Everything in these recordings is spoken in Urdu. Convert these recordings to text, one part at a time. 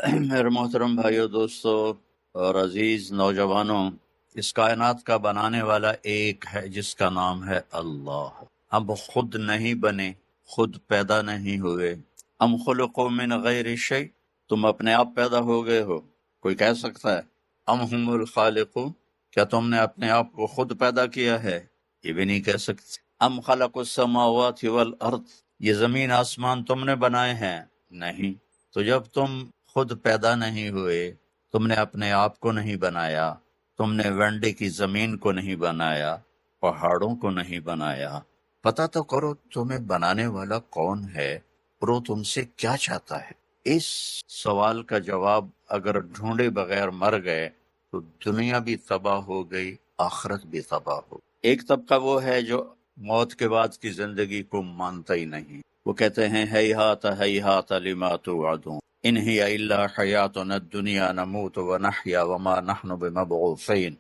میرے محترم بھائیو، دوستو اور عزیز نوجوانوں، اس کائنات کا بنانے والا ایک ہے جس کا نام ہے اللہ۔ ہم خود نہیں بنے، خود پیدا نہیں ہوئے۔ ام خلقوا من غیر شیء، تم اپنے آپ پیدا ہو گئے ہو؟ کوئی کہہ سکتا ہے ام ہم الخالقون، کیا تم نے اپنے آپ کو خود پیدا کیا ہے؟ یہ بھی نہیں کہہ سکتے۔ ام خلقوا السماوات والارض، یہ زمین آسمان تم نے بنائے ہیں؟ نہیں۔ تو جب تم خود پیدا نہیں ہوئے، تم نے اپنے آپ کو نہیں بنایا، تم نے ونڈے کی زمین کو نہیں بنایا، پہاڑوں کو نہیں بنایا، پتہ تو کرو تمہیں بنانے والا کون ہے اور وہ تم سے کیا چاہتا ہے۔ اس سوال کا جواب اگر ڈھونڈے بغیر مر گئے تو دنیا بھی تباہ ہو گئی، آخرت بھی تباہ ہو۔ ایک طبقہ وہ ہے جو موت کے بعد کی زندگی کو مانتا ہی نہیں، وہ کہتے ہیں ہیہات ہیہات لما توعدون ان ہی الا حیاتنا الدنیا نموت ونحیا وما نحن بمبعوثین،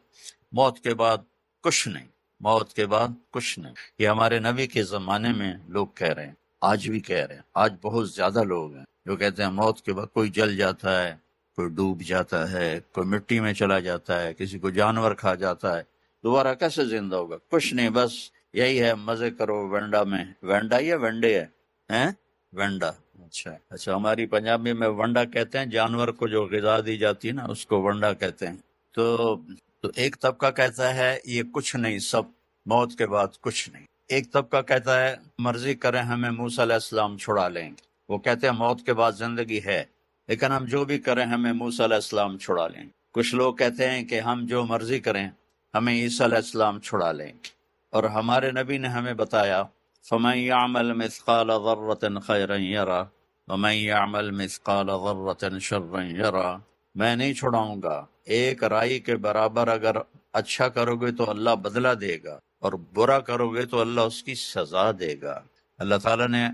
موت کے بعد کچھ نہیں، موت کے بعد کچھ نہیں۔ یہ ہمارے نبی کے زمانے میں لوگ کہہ رہے ہیں، آج بھی کہہ رہے ہیں۔ آج بہت زیادہ لوگ ہیں جو کہتے ہیں موت کے بعد کوئی جل جاتا ہے، کوئی ڈوب جاتا ہے، کوئی مٹی میں چلا جاتا ہے، کسی کو جانور کھا جاتا ہے، دوبارہ کیسے زندہ ہوگا؟ کچھ نہیں، بس یہی ہے، مزے کرو وینڈا میں۔ وینڈا یا ونڈے ہے؟ ہیں وینڈا، اچھا ہماری پنجابی میں ونڈا کہتے ہیں، جانور کو جو غذا دی جاتی ہے نا اس کو ونڈا کہتے ہیں۔ تو ایک طبقہ کہتا ہے یہ کچھ نہیں، سب موت کے بعد کچھ نہیں۔ ایک طبقہ کہتا ہے مرضی کریں ہمیں موسیٰ علیہ السلام چھڑا لیں گے، وہ کہتے ہیں موت کے بعد زندگی ہے لیکن ہم جو بھی کریں ہمیں موسیٰ علیہ السلام چھڑا لیں گے۔ کچھ لوگ کہتے ہیں کہ ہم جو مرضی کریں ہمیں عیسیٰ علیہ السلام چھڑا لیں گے، اور ہمارے نبی نے ہمیں بتایا فَمَن يَعْمَلْ مِثْقَالَ ذَرَّةٍ خَيْرًا يَرَهُ وَمَن يَعْمَلْ مِثْقَالَ ذَرَّةٍ شَرًّا يَرَهُ، میں نہیں چھڑاؤں گا، ایک رائی کے برابر اگر اچھا کرو گے تو اللہ بدلہ دے گا اور برا کرو گے تو اللہ اس کی سزا دے گا۔ اللہ تعالیٰ نے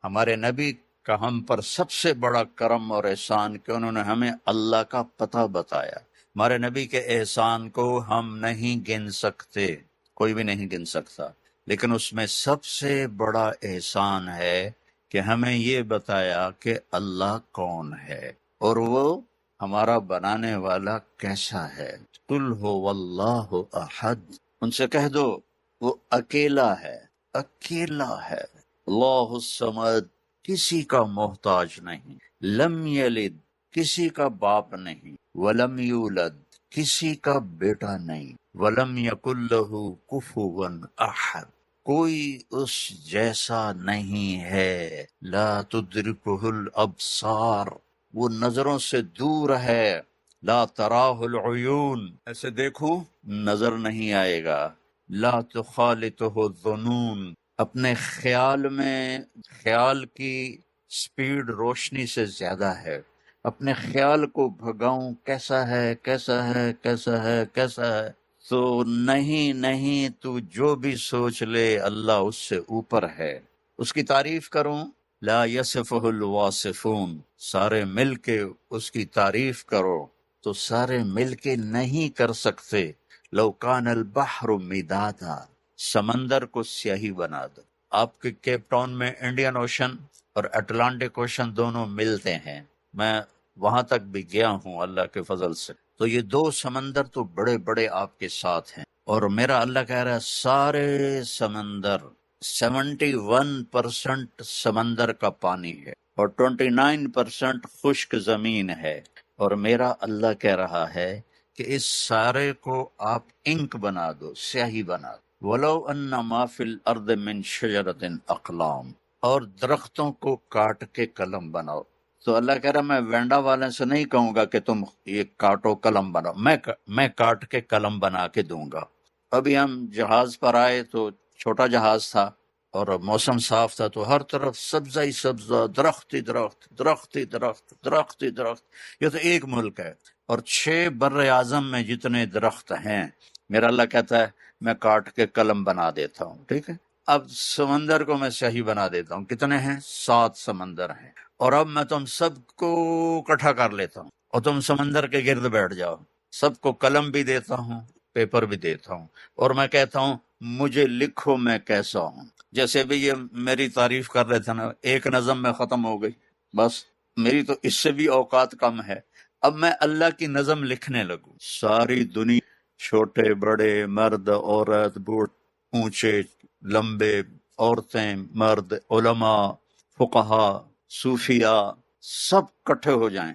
ہمارے نبی کا ہم پر سب سے بڑا کرم اور احسان کہ انہوں نے ہمیں اللہ کا پتہ بتایا۔ ہمارے نبی کے احسان کو ہم نہیں گن سکتے، کوئی بھی نہیں گن سکتا، لیکن اس میں سب سے بڑا احسان ہے کہ ہمیں یہ بتایا کہ اللہ کون ہے اور وہ ہمارا بنانے والا کیسا ہے۔ قل هو اللہ احد، ان سے کہہ دو وہ اکیلا ہے، اکیلا ہے۔ اللہ الصمد، کسی کا محتاج نہیں، لم یلد، کسی کا باپ نہیں، ولم یولد، کسی کا بیٹا نہیں، ولم یکن لہ کفوا احد، کوئی اس جیسا نہیں ہے۔ لا تدرکہ الابصار، وہ نظروں سے دور ہے۔ لا تراہ العیون، ایسے دیکھو نظر نہیں آئے گا۔ لا تخالطہ الظنون، اپنے خیال میں خیال کی سپیڈ روشنی سے زیادہ ہے، اپنے خیال کو بھگاؤں کیسا ہے کیسا ہے کیسا ہے کیسا ہے، تو نہیں تو جو بھی سوچ لے اللہ اس سے اوپر ہے۔ اس کی تعریف کروں، لا یصفہ الواصفون، سارے مل کے اس کی تعریف کرو تو سارے مل کے نہیں کر سکتے۔ لو کان البحر مدادا، سمندر کو سیاہی بنا دو۔ آپ کے کیپ ٹاؤن میں انڈین اوشن اور اٹلانٹک اوشن دونوں ملتے ہیں، میں وہاں تک بھی گیا ہوں اللہ کے فضل سے۔ تو یہ دو سمندر تو بڑے بڑے آپ کے ساتھ ہیں، اور میرا اللہ کہہ رہا ہے سارے سمندر 71% سمندر کا پانی ہے اور 29% خشک زمین ہے، اور میرا اللہ کہہ رہا ہے کہ اس سارے کو آپ انک بنا دو، سیاہی بنا دو۔ وَلَوْ أَنَّ مَا فِي الْأَرْضِ مِنْ شَجَرَةٍ أَقْلَامٍ، اور درختوں کو کاٹ کے قلم بناؤ۔ تو اللہ کہہ رہا میں وینڈا والے سے نہیں کہوں گا کہ تم یہ کاٹو قلم بناؤ، میں کاٹ کے قلم بنا کے دوں گا۔ ابھی ہم جہاز پر آئے تو چھوٹا جہاز تھا اور موسم صاف تھا، تو ہر طرف سبزہ ہی سبزہ، درخت ہی درخت، درخت ہی درخت، درخت ہی درخت۔ یہ تو ایک ملک ہے اور 6 بر اعظم میں جتنے درخت ہیں میرا اللہ کہتا ہے میں کاٹ کے قلم بنا دیتا ہوں، ٹھیک ہے۔ اب سمندر کو میں سیاہی بنا دیتا ہوں، کتنے ہیں؟ 7 سمندر ہیں، اور اب میں تم سب کو اکٹھا کر لیتا ہوں اور تم سمندر کے گرد بیٹھ جاؤ، سب کو قلم بھی دیتا ہوں، پیپر بھی دیتا ہوں، اور میں کہتا ہوں مجھے لکھو میں کیسا ہوں۔ جیسے بھی یہ میری تعریف کر رہے تھے نا، ایک نظم میں ختم ہو گئی، بس میری تو اس سے بھی اوقات کم ہے، اب میں اللہ کی نظم لکھنے لگوں، ساری دنیا، چھوٹے بڑے، مرد عورت، بوڑھ اونچے لمبے، عورتیں مرد، علماء، فقہا، صوفیاء، سب کٹھے ہو جائیں،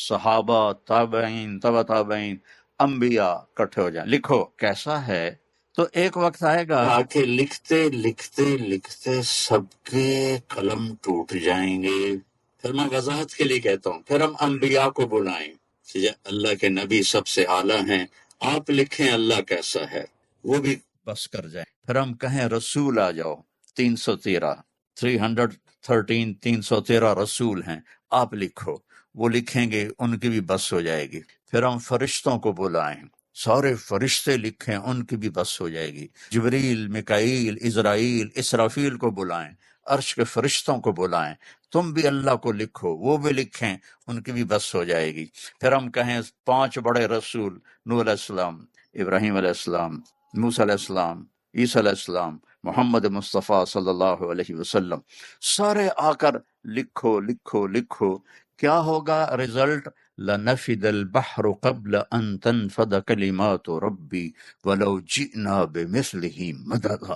صحابہ، تابعین، تبع تابعین، انبیاء کٹھے ہو جائیں، لکھو کیسا ہے۔ تو ایک وقت آئے گا کہ لکھتے لکھتے لکھتے سب کے قلم ٹوٹ جائیں گے۔ پھر میں وضاحت کے لیے کہتا ہوں، پھر ہم انبیاء کو بلائیں کہ اللہ کے نبی سب سے اعلیٰ ہیں، آپ لکھیں اللہ کیسا ہے، وہ بھی بس کر جائیں۔ پھر ہم کہیں رسول آ جاؤ، 313 313 رسول ہیں، آپ لکھو، وہ لکھیں گے، ان کی بھی بس ہو جائے گی۔ پھر ہم فرشتوں کو بلائیں، سارے فرشتے لکھیں، ان کی بھی بس ہو جائے گی۔ جبریل، میکائیل، اسرائیل، اسرافیل کو بلائیں، عرش کے فرشتوں کو بلائیں، تم بھی اللہ کو لکھو، وہ بھی لکھیں، ان کی بھی بس ہو جائے گی۔ پھر ہم کہیں 5 بڑے رسول، نوح علیہ السلام، ابراہیم علیہ السلام، موسیٰ علیہ السلام، عیسیٰ علیہ السلام، محمد مصطفیٰ صلی اللہ علیہ وسلم، سارے آ کر لکھو لکھو لکھو۔ کیا ہوگا رزلٹ؟ لنفد البحر قبل ان تنفد کلمات ربی ولو جئنا بمثلہ مددا،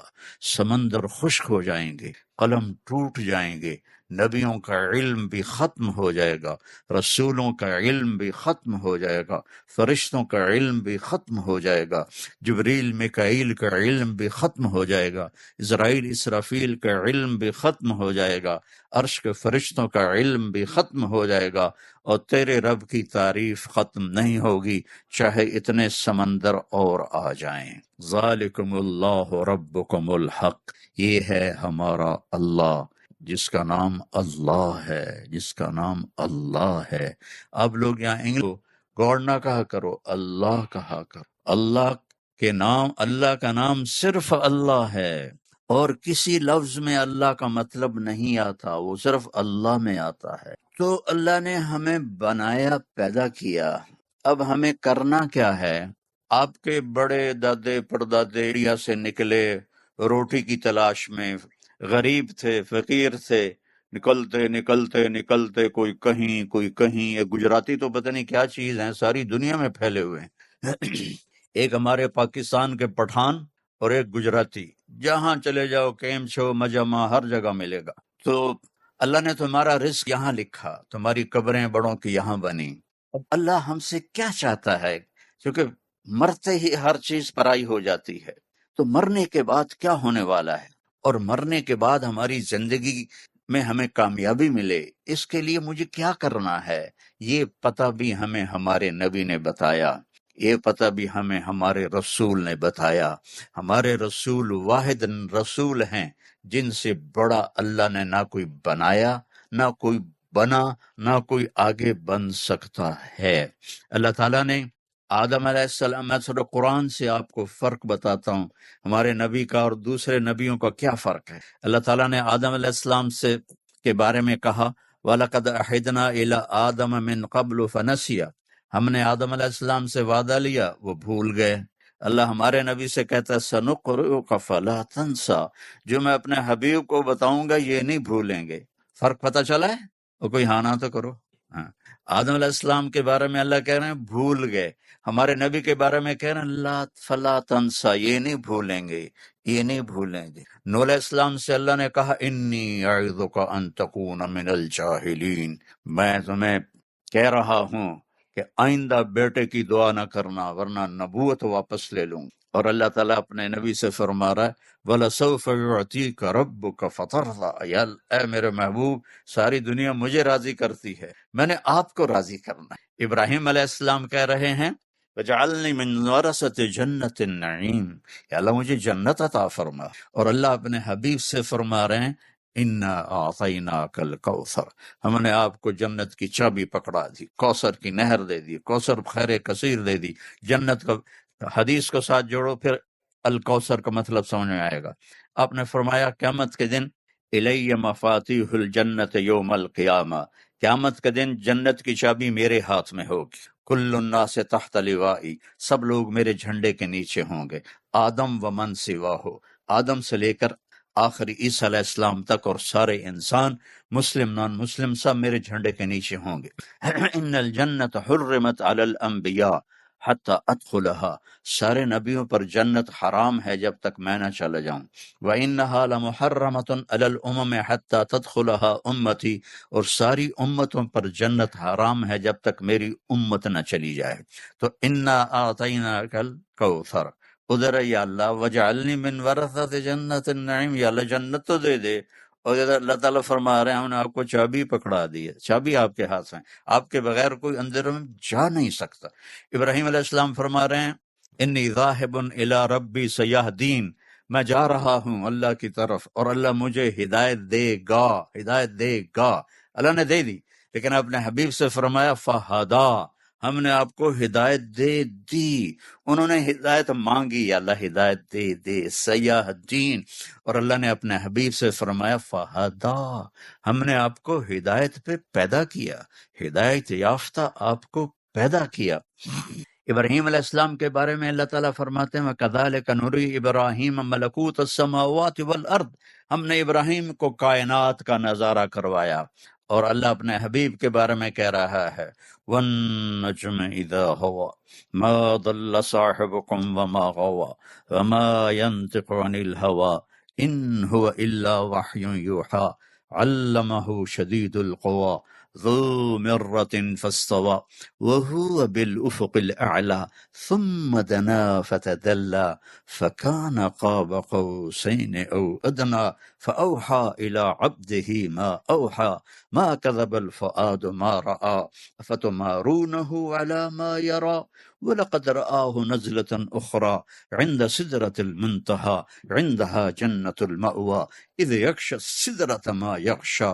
سمندر خشک ہو جائیں گے، قلم ٹوٹ جائیں گے، نبیوں کا علم بھی ختم ہو جائے گا، رسولوں کا علم بھی ختم ہو جائے گا، فرشتوں کا علم بھی ختم ہو جائے گا، جبریل میکائیل کا علم بھی ختم ہو جائے گا، اسرائیل اسرافیل کا علم بھی ختم ہو جائے گا، عرش کے فرشتوں کا علم بھی ختم ہو جائے گا، اور تیرے رب کی تعریف ختم نہیں ہوگی چاہے اتنے سمندر اور آ جائیں۔ ذالکم اللہ ربکم الحق، یہ ہے ہمارا اللہ جس کا نام اللہ ہے، جس کا نام اللہ ہے۔ اب لوگ یہاں انگلش گاڈ نہ کہا کرو، اللہ کہا کرو۔ اللہ کے نام، اللہ کا نام صرف اللہ ہے، اور کسی لفظ میں اللہ کا مطلب نہیں آتا، وہ صرف اللہ میں آتا ہے۔ تو اللہ نے ہمیں بنایا، پیدا کیا، اب ہمیں کرنا کیا ہے؟ آپ کے بڑے دادے پردادے انڈیا سے نکلے روٹی کی تلاش میں، غریب تھے، فقیر تھے، نکلتے نکلتے نکلتے کوئی کہیں کوئی کہیں۔ یہ گجراتی تو پتہ نہیں کیا چیز ہیں، ساری دنیا میں پھیلے ہوئے ہیں۔ ایک ہمارے پاکستان کے پٹھان اور ایک گجراتی، جہاں چلے جاؤ کیم چھو مجمع ہر جگہ ملے گا۔ تو اللہ نے تمہارا رزق یہاں لکھا، تمہاری قبریں بڑوں کی یہاں بنی۔ اب اللہ ہم سے کیا چاہتا ہے؟ کیونکہ مرتے ہی ہر چیز پرائی ہو جاتی ہے، تو مرنے کے بعد کیا ہونے والا ہے، اور مرنے کے بعد ہماری زندگی میں ہمیں کامیابی ملے، اس کے لیے مجھے کیا کرنا ہے، یہ پتہ بھی ہمیں ہمارے نبی نے بتایا، یہ پتہ بھی ہمیں ہمارے رسول نے بتایا۔ ہمارے رسول واحد رسول ہیں جن سے بڑا اللہ نے نہ کوئی بنایا، نہ کوئی بنا، نہ کوئی آگے بن سکتا ہے۔ اللہ تعالیٰ نے آدم علیہ السلام، میں تھوڑا قرآن سے آپ کو فرق بتاتا ہوں، ہمارے نبی کا اور دوسرے نبیوں کا کیا فرق ہے۔ اللہ تعالیٰ نے آدم علیہ السلام سے کے بارے میں کہا وَلَقَدْ أَحِدْنَا إِلَىٰ آدَمَ مِن قَبْلُ فَنَسِيَ، ہم نے آدم علیہ السلام سے وعدہ لیا، وہ بھول گئے۔ اللہ ہمارے نبی سے کہتا ہے سَنُقْرِئُكَ فَلَا تَنْسَىٰ، جو میں اپنے حبیب کو بتاؤں گا یہ نہیں بھولیں گے۔ فرق پتہ چلا ہے؟ اور کوئی ہاں نہ تو کرو۔ ہاں، آدم علیہ السلام کے بارے میں اللہ کہہ رہے ہیں بھول گئے، ہمارے نبی کے بارے میں کہہ رہے ہیں لا فلا تنسا، یہ نہیں بھولیں گے، یہ نہیں بھولیں گے۔ نوح علیہ السلام سے اللہ نے کہا انی اعظک ان تکون من الجاہلین، میں تمہیں کہہ رہا ہوں کہ آئندہ بیٹے کی دعا نہ کرنا ورنہ نبوت واپس لے لوں۔ اور اللہ تعالیٰ اپنے نبی سے فرما رہا ہے وَلَسَوْفَ يُعْطِيكَ رَبُّكَ فَتَرْضَىٰ، یا اے میرے محبوب، ساری دنیا مجھے راضی کرتی ہے، میں نے آپ کو راضی کرنا ہے۔ ابراہیم علیہ السلام کہہ رہے ہیں وَجَعَلْنِي مِنْ وَرَثَةِ جَنَّةِ النَّعِيمِ، یا اللہ مجھے جنت عطا فرما۔ اور اللہ اپنے حبیب سے فرما رہے ہیں اِنَّا أَعْطَيْنَاكَ الْكَوْثَرَ، ہم نے آپ کو جنت کی چابی پکڑا دی، کوثر کی نہر دے دی، کوثر خیر کثیر دے دی۔ جنت کا حدیث کو ساتھ جوڑو پھر الکوثر کا مطلب سمجھ میں آئے گا۔ آپ نے فرمایا قیامت کے دن الی مفاتیح الجنت یوم القیامہ، قیامت کے دن جنت کی چابی میرے ہاتھ میں ہوگی، کل الناس تحت لوائی، سب لوگ میرے جھنڈے کے نیچے ہوں گے، آدم و من سوا ہو، آدم سے لے کر آخری عیسیٰ علیہ السلام تک، اور سارے انسان مسلم نان مسلم سب میرے جھنڈے کے نیچے ہوں گے۔ ان الجنت حرمت علی الانبیاء حتی ادخلها، سارے نبیوں پر جنت حرام ہے جب تک میں نہ چلا جاؤں۔ وانها لمحرمۃ علی الامم حتی تدخلها امتی، اور ساری امتوں پر جنت حرام ہے جب تک میری امت نہ چلی جائے۔ تو انا اعطیناک الکوثر، ادھر ہے یا اللہ وجعلنی من ورثۃ جنت النعیم، یا اللہ جنت تو دے دے۔ اور ادھر اللہ تعالیٰ فرما رہے ہیں ہم نے آپ کو چابی پکڑا دی ہے، چابی آپ کے ہاتھ میں، آپ کے بغیر کوئی اندر میں جا نہیں سکتا۔ ابراہیم علیہ السلام فرما رہے ہیں انی ذاہب الی ربی سیہدین، میں جا رہا ہوں اللہ کی طرف اور اللہ مجھے ہدایت دے گا، ہدایت دے گا۔ اللہ نے دے دی، لیکن اپنے حبیب سے فرمایا فہدا، ہم نے آپ کو ہدایت دے دی۔ انہوں نے ہدایت مانگی، یا اللہ ہدایت دے دے، سیاح الدین، اور اللہ نے اپنے حبیب سے فرمایا فہدا، ہم نے آپ کو ہدایت پہ پیدا کیا، ہدایت یافتہ آپ کو پیدا کیا۔ ابراہیم علیہ السلام کے بارے میں اللہ تعالیٰ فرماتے ہیں وَكَذَلِكَ نُرِي إِبْرَاهِيمَ مَلَكُوتَ السَّمَاوَاتِ وَالْأَرْضِ، ہم نے ابراہیم کو کائنات کا نظارہ کروایا۔ اور اللہ اپنے حبیب کے بارے میں کہہ رہا ہے وَالنَّجْمِ إِذَا هَوَى مَا ضَلَّ صَاحِبُكُمْ وَمَا غَوَى وَمَا يَنطِقُ عَنِ الْهَوَى إِنْ هُوَ إِلَّا وَحْيٌ يُوحَى عَلَّمَهُ شَدِيدُ الْقُوَى ذو مرة فاستوى وهو بالأفق الأعلى ثم دنا فتدلى فكان قاب قوسين أو أدنى فأوحى إلى عبده ما أوحى ما كذب الفؤاد ما رأى أفتمارونه على ما يرى ولقد رآه نزلة أخرى عند سدرة المنتهى عندها جنة المأوى إذ يغشى السدرة ما يغشى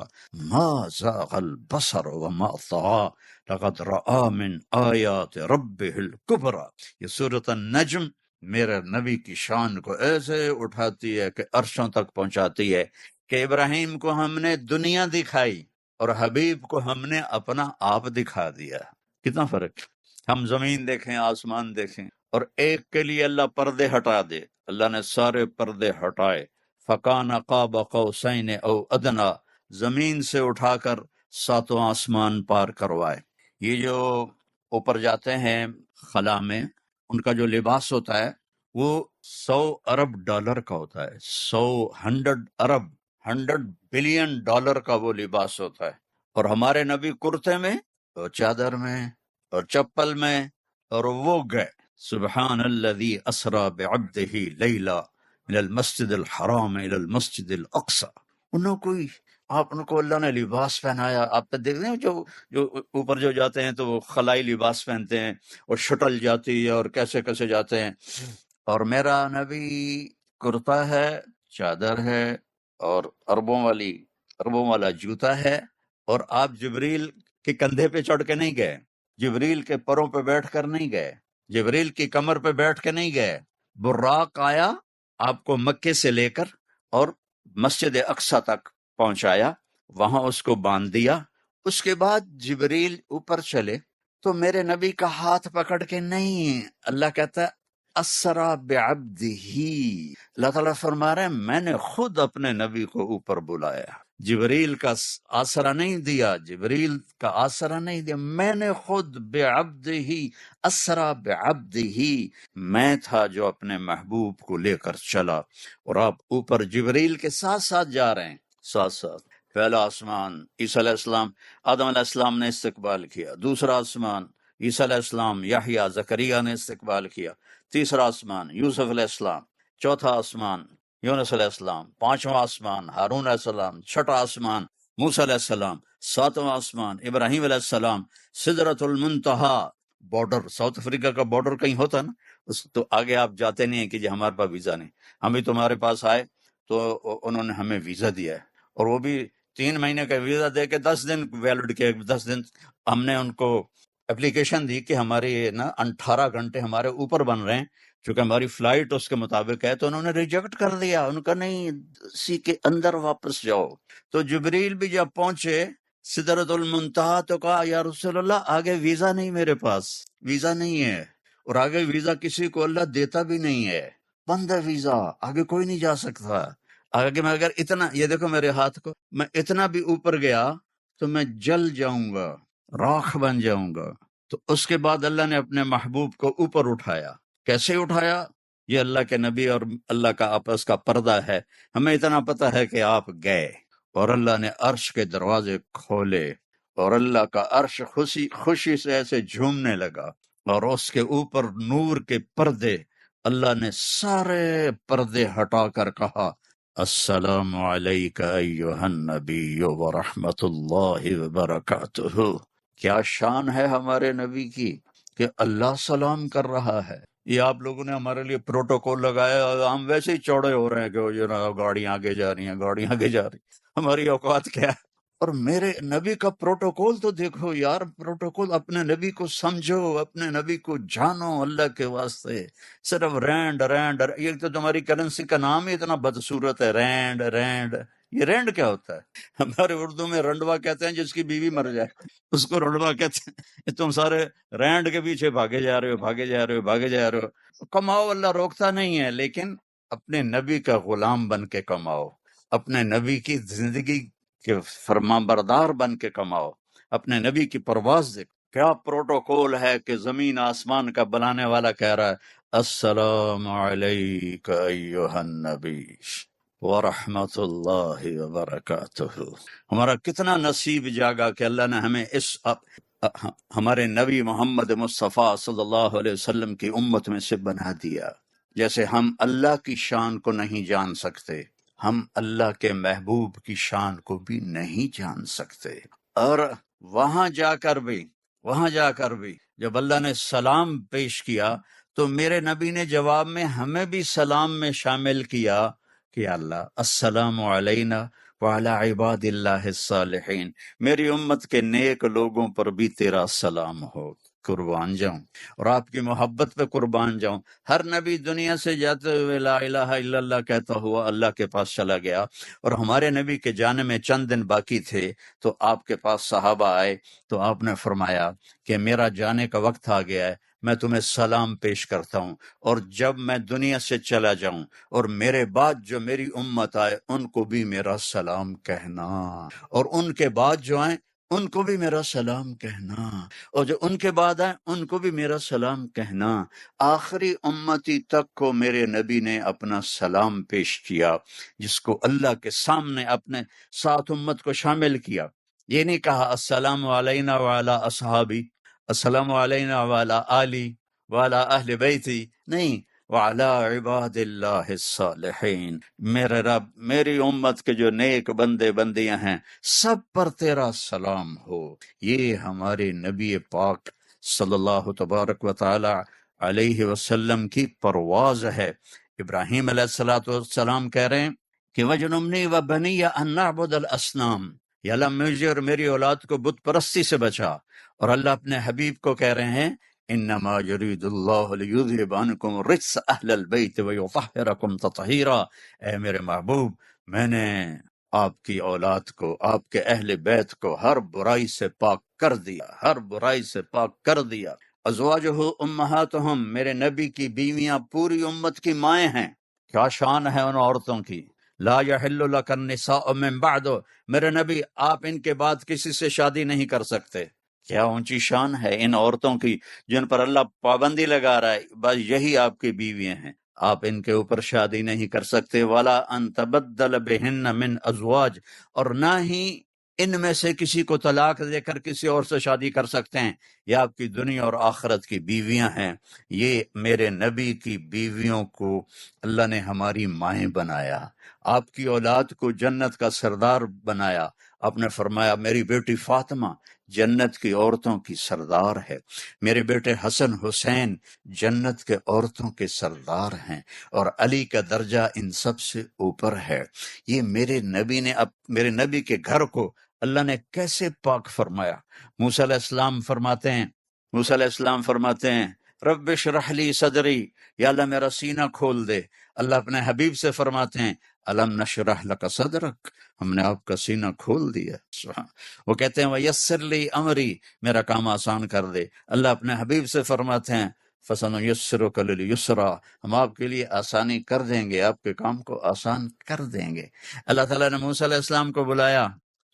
ما زاغ البصر وما طغى لقد رأى من آیات ربه الکبریٰ۔ یہ سورۃ النجم میرے نبی کی شان کو ایسے اٹھاتی ہے کہ عرشوں تک پہنچاتی ہے کہ ابراہیم کو ہم نے دنیا دکھائی اور حبیب کو ہم نے اپنا آپ دکھا دیا۔ کتنا فرق، ہم زمین دیکھیں آسمان دیکھیں اور ایک کے لیے اللہ پردے ہٹا دے، اللہ نے سارے پردے ہٹائے۔ فکان قاب قوسین او ادنا، زمین سے اٹھا کر ساتوں آسمان پار کروائے۔ یہ جو اوپر جاتے ہیں خلا میں، ان کا جو لباس ہوتا ہے وہ 100 ارب ڈالر کا ہوتا ہے، 100 100 بلین ڈالر کا وہ لباس ہوتا ہے۔ اور ہمارے نبی کرتے میں اور چادر میں اور چپل میں، اور وہ گئے سبحان الذی اسری بعبدہ لیلا من المسجد الحرام الى المسجد الاقصی۔ انہوں کوئی آپ ان کو اللہ نے لباس پہنایا۔ آپ تو دیکھتے ہیں جو اوپر جو جاتے ہیں تو وہ خلائی لباس پہنتے ہیں اور شٹل جاتی ہے اور کیسے کیسے جاتے ہیں، اور میرا نبی کرتا ہے، چادر ہے اور اربوں والا جوتا ہے، اور آپ جبریل کے کندھے پہ چڑھ کے نہیں گئے، جبریل کے پروں پہ بیٹھ کر نہیں گئے، جبریل کی کمر پہ بیٹھ کے نہیں گئے۔ براق آیا آپ کو مکے سے لے کر اور مسجد اقصی تک پہنچایا، وہاں اس کو باندھ دیا۔ اس کے بعد جبریل اوپر چلے تو میرے نبی کا ہاتھ پکڑ کے نہیں، اللہ کہتا ہے اسرا بعبدہ، اللہ تعالیٰ فرما رہے ہیں میں نے خود اپنے نبی کو اوپر بلایا، جبریل کا آسرا نہیں دیا، جبریل کا آسرا نہیں دیا، میں نے خود بعبدہ، اسرا بعبدہ، میں تھا جو اپنے محبوب کو لے کر چلا، اور آپ اوپر جبریل کے ساتھ ساتھ جا رہے ہیں، ساتھ ساتھ۔ پہلا آسمان عیسیٰ علیہ السلام، آدم علیہ السلام نے استقبال کیا، دوسرا آسمان عیسیٰ علیہ السلام، یحییٰ، زکریا نے استقبال کیا، تیسرا آسمان یوسف علیہ السلام، چوتھا آسمان یونس علیہ السلام، پانچواں آسمان ہارون علیہ السلام، چھٹا آسمان موسیٰ علیہ السلام، ساتواں آسمان ابراہیم علیہ السلام، سدرۃ المنتہا، بارڈر ساؤتھ افریقہ کا بارڈر کہیں ہوتا نا اس تو آگے آپ جاتے نہیں ہیں کہ جی ہمارے پاس ویزا نہیں، ہم بھی تمہارے پاس آئے تو انہوں نے ہمیں ویزا دیا ہے، اور وہ بھی 3 مہینے کا ویزا دے کے 10 دن ویلڈ کے 10 دن ہم نے ان کو اپلیکیشن دی کہ ہمارے نا 18 گھنٹے ہمارے اوپر بن رہے ہیں، چونکہ ہماری فلائٹ اس کے مطابق ہے، تو انہوں نے ریجیکٹ کر دیا، ان کا نہیں، اسی کے اندر واپس جاؤ۔ تو جبریل بھی جب پہنچے سدرۃ المنتہا تو کہا یا رسول اللہ آگے ویزا نہیں، میرے پاس ویزا نہیں ہے، اور آگے ویزا کسی کو اللہ دیتا بھی نہیں ہے، بند ہے ویزا، آگے کوئی نہیں جا سکتا۔ آگے میں اگر اتنا، یہ دیکھو میرے ہاتھ کو، میں اتنا بھی اوپر گیا تو میں جل جاؤں گا، راکھ بن جاؤں گا۔ تو اس کے بعد اللہ نے اپنے محبوب کو اوپر اٹھایا۔ کیسے اٹھایا؟ یہ اللہ کے نبی اور اللہ کا آپس کا پردہ ہے۔ ہمیں اتنا پتہ ہے کہ آپ گئے اور اللہ نے عرش کے دروازے کھولے اور اللہ کا عرش خوشی سے ایسے جھومنے لگا، اور اس کے اوپر نور کے پردے، اللہ نے سارے پردے ہٹا کر کہا السلام علیک ایھا النبی ورحمۃ اللہ وبرکاتہ۔ کیا شان ہے ہمارے نبی کی کہ اللہ سلام کر رہا ہے۔ یہ آپ لوگوں نے ہمارے لیے پروٹوکول لگایا اور ہم ویسے ہی چوڑے ہو رہے ہیں کہ یہ نا گاڑیاں آگے جا رہی ہیں، گاڑیاں آگے جا رہی ہیں، ہماری اوقات کیا ہے؟ اور میرے نبی کا پروٹوکول تو دیکھو یار، پروٹوکول، اپنے نبی کو سمجھو، اپنے نبی کو جانو اللہ کے واسطے۔ صرف رینڈ رینڈ، یہ تو تمہاری کرنسی کا نام ہی اتنا بدصورت ہے، رینڈ رینڈ۔ یہ رینڈ کیا ہوتا ہے؟ ہمارے اردو میں رنڈوا کہتے ہیں جس کی بیوی مر جائے، اس کو رنڈوا کہتے ہیں۔ تم سارے رینڈ کے پیچھے بھاگے جا رہے ہو، بھاگے جا رہے ہو، بھاگے جا رہے ہو۔ کماؤ، اللہ روکتا نہیں ہے، لیکن اپنے نبی کا غلام بن کے کماؤ، اپنے نبی کی زندگی کے فرما بردار بن کے کماؤ، اپنے نبی کی پرواز دیکھو۔ کیا پروٹوکول ہے کہ زمین آسمان کا بنانے والا کہہ رہا ہے السلام علیک ایھا النبی ورحمۃ اللہ وبرکاتہ۔ ہمارا کتنا نصیب جاگا کہ اللہ نے ہمیں ہمارے نبی محمد مصطفیٰ صلی اللہ علیہ وسلم کی امت میں سے بنا دیا۔ جیسے ہم اللہ کی شان کو نہیں جان سکتے، ہم اللہ کے محبوب کی شان کو بھی نہیں جان سکتے۔ اور وہاں جا کر بھی جب اللہ نے سلام پیش کیا تو میرے نبی نے جواب میں ہمیں بھی سلام میں شامل کیا کہ اللہ السلام علینا وعلی عباد اللہ الصالحین، میری امت کے نیک لوگوں پر بھی تیرا سلام ہو۔ قربان جاؤں، اور آپ کی محبت پہ قربان جاؤں۔ ہر نبی دنیا سے جاتے ہوئے لا الہ الا اللہ کہتا ہوا اللہ کے پاس چلا گیا، اور ہمارے نبی کے جانے میں چند دن باقی تھے تو آپ کے پاس صحابہ آئے تو آپ نے فرمایا کہ میرا جانے کا وقت آ گیا ہے، میں تمہیں سلام پیش کرتا ہوں، اور جب میں دنیا سے چلا جاؤں اور میرے بعد جو میری امت آئے ان کو بھی میرا سلام کہنا، اور ان کے بعد جو آئیں ان کو بھی میرا سلام کہنا، اور جو ان کے بعد آئیں ان کو بھی میرا سلام کہنا۔ آخری امتی تک کو میرے نبی نے اپنا سلام پیش کیا، جس کو اللہ کے سامنے اپنے ساتھ امت کو شامل کیا۔ یہ نہیں کہا السلام علینا وعلی اصحابی، السلام علینا وعلی آلی وعلی اہل بیتی، نہیں، وعلی عباد اللہ الصالحین، میرے رب، میری امت کے جو نیک بندے بندیاں ہیں سب پر تیرا سلام ہو۔ یہ ہمارے نبی پاک صلی اللہ تبارک و تعالی علیہ وسلم کی پرواز ہے۔ ابراہیم علیہ السلام کہہ رہے ہیں کہ وَجْنُبْنِي وَبَنِيَّ أَن نَعْبُدَ الْأَصْنَامَ، یا اللہ مجھے اور میری اولاد کو بت پرستی سے بچا۔ اور اللہ اپنے حبیب کو کہہ رہے ہیں انما یرید اللہ لیذہب عنکم الرجس اہل البیت ویطہرکم تطہیرا، اے میرے محبوب، میں نے آپ کی اولاد کو، آپ کے اہل بیت کو ہر برائی سے پاک کر دیا، ہر برائی سے پاک کر دیا۔ ازواجہ امہاتہم، میرے نبی کی بیویاں پوری امت کی مائیں ہیں۔ کیا شان ہے ان عورتوں کی۔ لا یحل لک النساء من بعد، میرے نبی آپ ان کے بعد کسی سے شادی نہیں کر سکتے۔ کیا اونچی شان ہے ان عورتوں کی جن پر اللہ پابندی لگا رہا ہے، بس یہی آپ کی بیویاں ہیں، آپ ان کے اوپر شادی نہیں کر سکتے۔ ولا ان تبدل بہن من ازواج، اور نہ ہی ان میں سے کسی کو طلاق دے کر کسی اور سے شادی کر سکتے ہیں، یہ آپ کی دنیا اور آخرت کی بیویاں ہیں۔ یہ میرے نبی کی بیویوں کو اللہ نے ہماری مائیں بنایا، آپ کی اولاد کو جنت کا سردار بنایا۔ آپ نے فرمایا میری بیٹی فاطمہ جنت کی عورتوں کی سردار ہے، میرے بیٹے حسن حسین جنت کے عورتوں کے سردار ہیں، اور علی کا درجہ ان سب سے اوپر ہے۔ یہ میرے نبی نے میرے نبی کے گھر کو اللہ نے کیسے پاک فرمایا۔ موسیٰ علیہ السلام فرماتے ہیں رب اشرح لی صدری، یا اللہ میرا سینہ کھول دے۔ اللہ اپنے حبیب سے فرماتے ہیں الم نشرح لک صدرک، ہم نے آپ کا سینہ کھول دیا۔ وہ کہتے ہیں ویسر لی امری، میرا کام آسان کر دے۔ اللہ اپنے حبیب سے فرماتے ہیں فَسَنُيَسِّرُكَ لِلْيُسْرَىٰ، ہم آپ کے لیے آسانی کر دیں گے، آپ کے کام کو آسان کر دیں گے۔ اللہ تعالیٰ نے موسیٰ علیہ السلام کو بلایا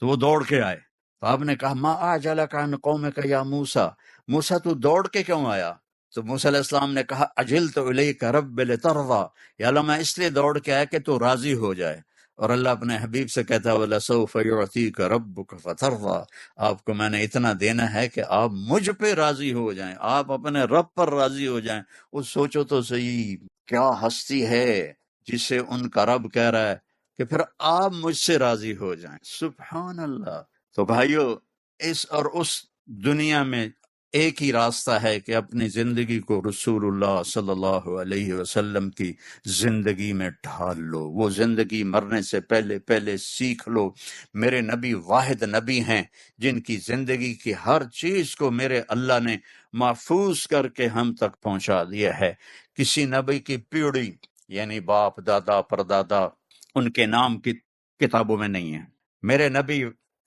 تو وہ دوڑ کے آئے، تو آپ نے کہا ما اعجلک عن قومک یا موسیٰ، موسیٰ تو دوڑ کے کیوں آیا؟ تو موسیٰ علیہ السلام نے کہا عجلت الیک رب لترضی، یا اللہ میں اس لیے دوڑ کے آیا کہ تو راضی ہو جائے۔ اور اللہ اپنے حبیب سے کہتا ہے وَلَسَوْفَ يُعْطِيكَ رَبُّكَ فَتَرْضَىٰ، آپ کو میں نے اتنا دینا ہے کہ آپ مجھ پہ راضی ہو جائیں، آپ اپنے رب پر راضی ہو جائیں۔ وہ سوچو تو صحیح، کیا ہستی ہے جسے ان کا رب کہہ رہا ہے کہ پھر آپ مجھ سے راضی ہو جائیں۔ سبحان اللہ۔ تو بھائیو، اس اور اس دنیا میں ایک ہی راستہ ہے کہ اپنی زندگی کو رسول اللہ صلی اللہ علیہ وسلم کی زندگی میں ڈھال لو، وہ زندگی مرنے سے پہلے پہلے سیکھ لو۔ میرے نبی واحد نبی ہیں جن کی زندگی کی ہر چیز کو میرے اللہ نے محفوظ کر کے ہم تک پہنچا دیا ہے۔ کسی نبی کی پیڑھی یعنی باپ دادا پردادا ان کے نام کی کتابوں میں نہیں ہے۔ میرے نبی،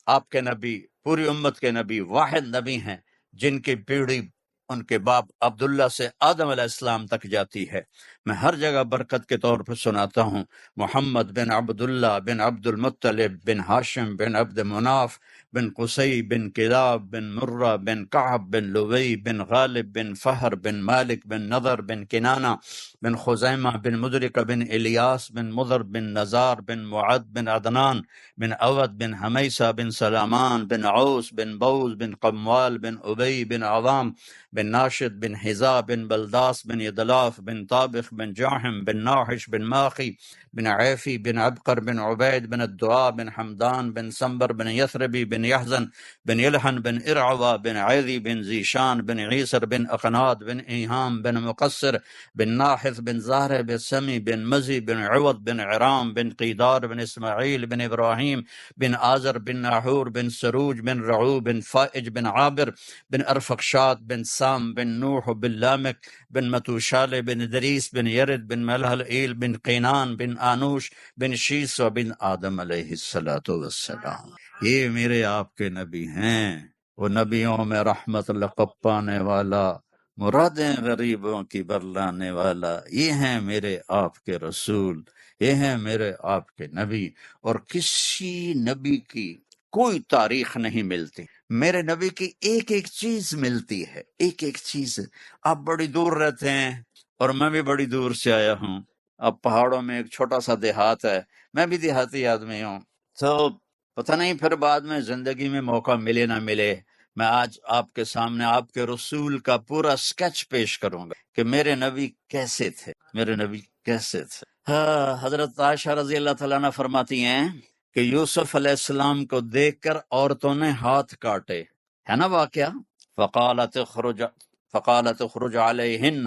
آپ کے نبی، پوری امت کے نبی واحد نبی ہیں جن کی پیڑھی ان کے باپ عبداللہ سے آدم علیہ السلام تک جاتی ہے۔ میں ہر جگہ برکت کے طور پر سناتا ہوں محمد بن عبداللہ بن عبد المطلب بن ہاشم بن عبد مناف بن قصی بن کلاب بن مرہ بن کعب بن لوی بن غالب بن فہر بن مالک بن نضر بن کنانہ بن خزیمہ بن مدرکہ بن الیاس بن مضر بن نزار بن معد بن عدنان بن عود بن حمیسہ بن سلامان بن عوس بن بوز بن قموال بن ابی بن عظام بن ناشد بن حذا بن بلداس بن یدلاف بن طابخ بن جاحم بن ناحش بن ماخی بن عیفی بن عبقر بن عبید بن الدعاء بن حمدان بن سنبر بن یثربی بن یحزن بن یلحن بن ارعوى بن عیذی بن زیشان بن عیسر بن اقناد بن ایہام بن مقصر بن ناحث بن زہر بن سمی بن مزی بن عوض بن عرام بن قیدار بن اسماعیل بن ابراہیم بن آزر بن ناحور بن سروج بن رعو بن فائج بن عابر بن ارفقشاد بن سام بن نوح بن لامک بن متوشال بن دریس بن یرد بن ملحل بن قینان بن آنوش بن شیس و بن آدم علیہ السلام۔ یہ میرے آپ کے نبی ہیں، وہ نبیوں میں رحمت لقب پانے والا، مرادیں غریبوں کی برلانے والا، یہ ہیں میرے آپ کے رسول، یہ ہیں میرے آپ کے نبی۔ اور کسی نبی کی کوئی تاریخ نہیں ملتی، میرے نبی کی ایک ایک چیز ملتی ہے، ایک ایک چیز۔ آپ بڑی دور رہتے ہیں اور میں بھی بڑی دور سے آیا ہوں، اب پہاڑوں میں ایک چھوٹا سا دیہات ہے، میں بھی دیہاتی آدمی ہوں، تو پتہ نہیں پھر بعد میں زندگی میں موقع ملے نہ ملے، میں آج آپ کے سامنے آپ کے رسول کا پورا سکیچ پیش کروں گا کہ میرے نبی کیسے تھے، میرے نبی کیسے تھے۔ حضرت عائشہ رضی اللہ تعالیٰ عنہ فرماتی ہیں کہ یوسف علیہ السلام کو دیکھ کر عورتوں نے ہاتھ کاٹے، ہے نا واقعہ؟ فقالت اخرج علیہن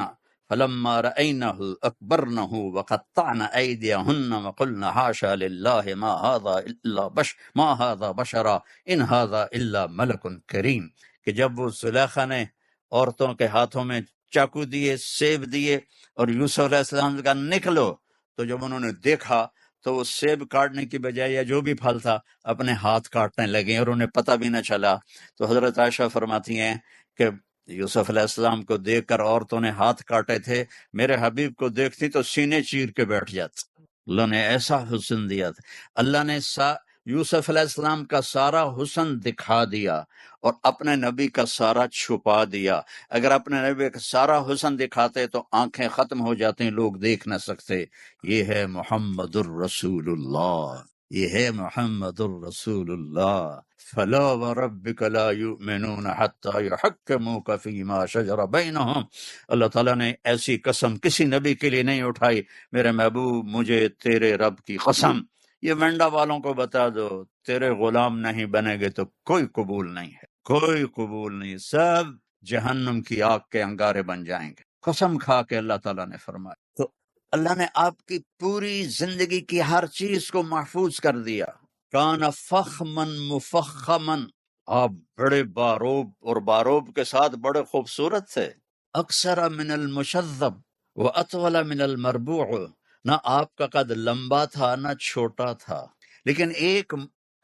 فلما رأینہ اکبرنہ وقطعن ایدیہن وقلن حاشا للہ ما هذا بشرا ان هذا الا ملک کریم، کہ جب وہ زلیخا نے عورتوں کے ہاتھوں میں چاقو دیے، سیب دیے اور یوسف علیہ السلام نے کہا نکلو، تو جب انہوں نے دیکھا تو وہ سیب کاٹنے کی بجائے یا جو بھی پھل تھا اپنے ہاتھ کاٹنے لگے اور انہیں پتہ بھی نہ چلا۔ تو حضرت عائشہ فرماتی ہیں کہ یوسف علیہ السلام کو دیکھ کر عورتوں نے ہاتھ کاٹے تھے، میرے حبیب کو دیکھتی تو سینے چیر کے بیٹھ جاتے۔ اللہ نے ایسا حسن دیا تھا، اللہ نے یوسف علیہ السلام کا سارا حسن دکھا دیا اور اپنے نبی کا سارا چھپا دیا۔ اگر اپنے نبی کا سارا حسن دکھاتے تو آنکھیں ختم ہو جاتی، لوگ دیکھ نہ سکتے۔ یہ ہے محمد الرسول اللہ، یہ ہے محمد الرسول اللہ۔ فلا وربک لا یؤمنون حتی یحکموک فیما شجر بینہم، اللہ تعالیٰ نے ایسی قسم کسی نبی کے لیے نہیں اٹھائی، میرے محبوب مجھے تیرے رب کی قسم، یہ ونڈا والوں کو بتا دو تیرے غلام نہیں بنے گے تو کوئی قبول نہیں ہے، کوئی قبول نہیں، سب جہنم کی آگ کے انگارے بن جائیں گے، قسم کھا کے اللہ تعالیٰ نے فرمایا۔ تو اللہ نے آپ کی پوری زندگی کی ہر چیز کو محفوظ کر دیا۔ کان فخمن مفخمن، آپ بڑے باروب اور باروب کے ساتھ بڑے خوبصورت تھے۔ اکثر من المشذب و اطول من المربوع، نہ آپ کا قد لمبا تھا نہ چھوٹا تھا، لیکن ایک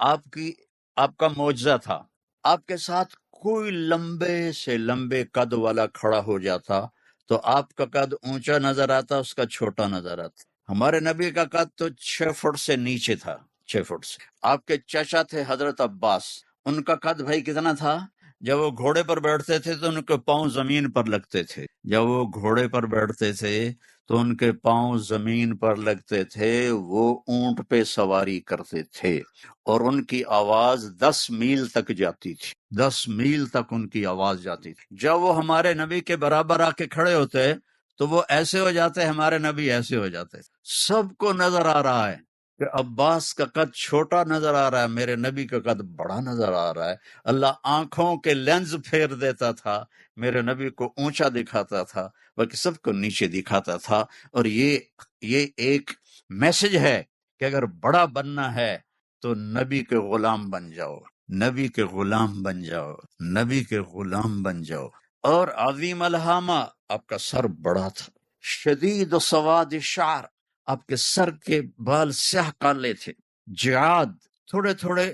آپ کا معجزہ تھا، آپ کے ساتھ کوئی لمبے سے لمبے قد والا کھڑا ہو جاتا تو آپ کا قد اونچا نظر آتا، اس کا چھوٹا نظر آتا۔ ہمارے نبی کا قد تو 6 فٹ سے نیچے تھا، 6 فٹ سے۔ آپ کے چچا تھے حضرت عباس، ان کا قد بھائی کتنا تھا؟ جب وہ گھوڑے پر بیٹھتے تھے تو ان کے پاؤں زمین پر لگتے تھے، جب وہ گھوڑے پر بیٹھتے تھے تو ان کے پاؤں زمین پر لگتے تھے، وہ اونٹ پہ سواری کرتے تھے، اور ان کی آواز 10 میل تک جاتی تھی، 10 میل تک ان کی آواز جاتی تھی۔ جب وہ ہمارے نبی کے برابر آ کے کھڑے ہوتے تو وہ ایسے ہو جاتے، ہمارے نبی ایسے ہو جاتے۔ سب کو نظر آ رہا ہے کہ عباس کا قد چھوٹا نظر آ رہا ہے، میرے نبی کا قد بڑا نظر آ رہا ہے۔ اللہ آنکھوں کے لینز پھیر دیتا تھا، میرے نبی کو اونچا دکھاتا تھا، باقی سب کو نیچے دکھاتا تھا۔ اور یہ ایک میسج ہے کہ اگر بڑا بننا ہے تو نبی کے غلام بن جاؤ، نبی کے غلام بن جاؤ، نبی کے غلام بن جاؤ۔ اور عظیم الہامہ، آپ کا سر بڑا تھا، شدید سواد شعر، آپ کے سر کے بال سیاہ کالے تھے، جعاد، تھوڑے تھوڑے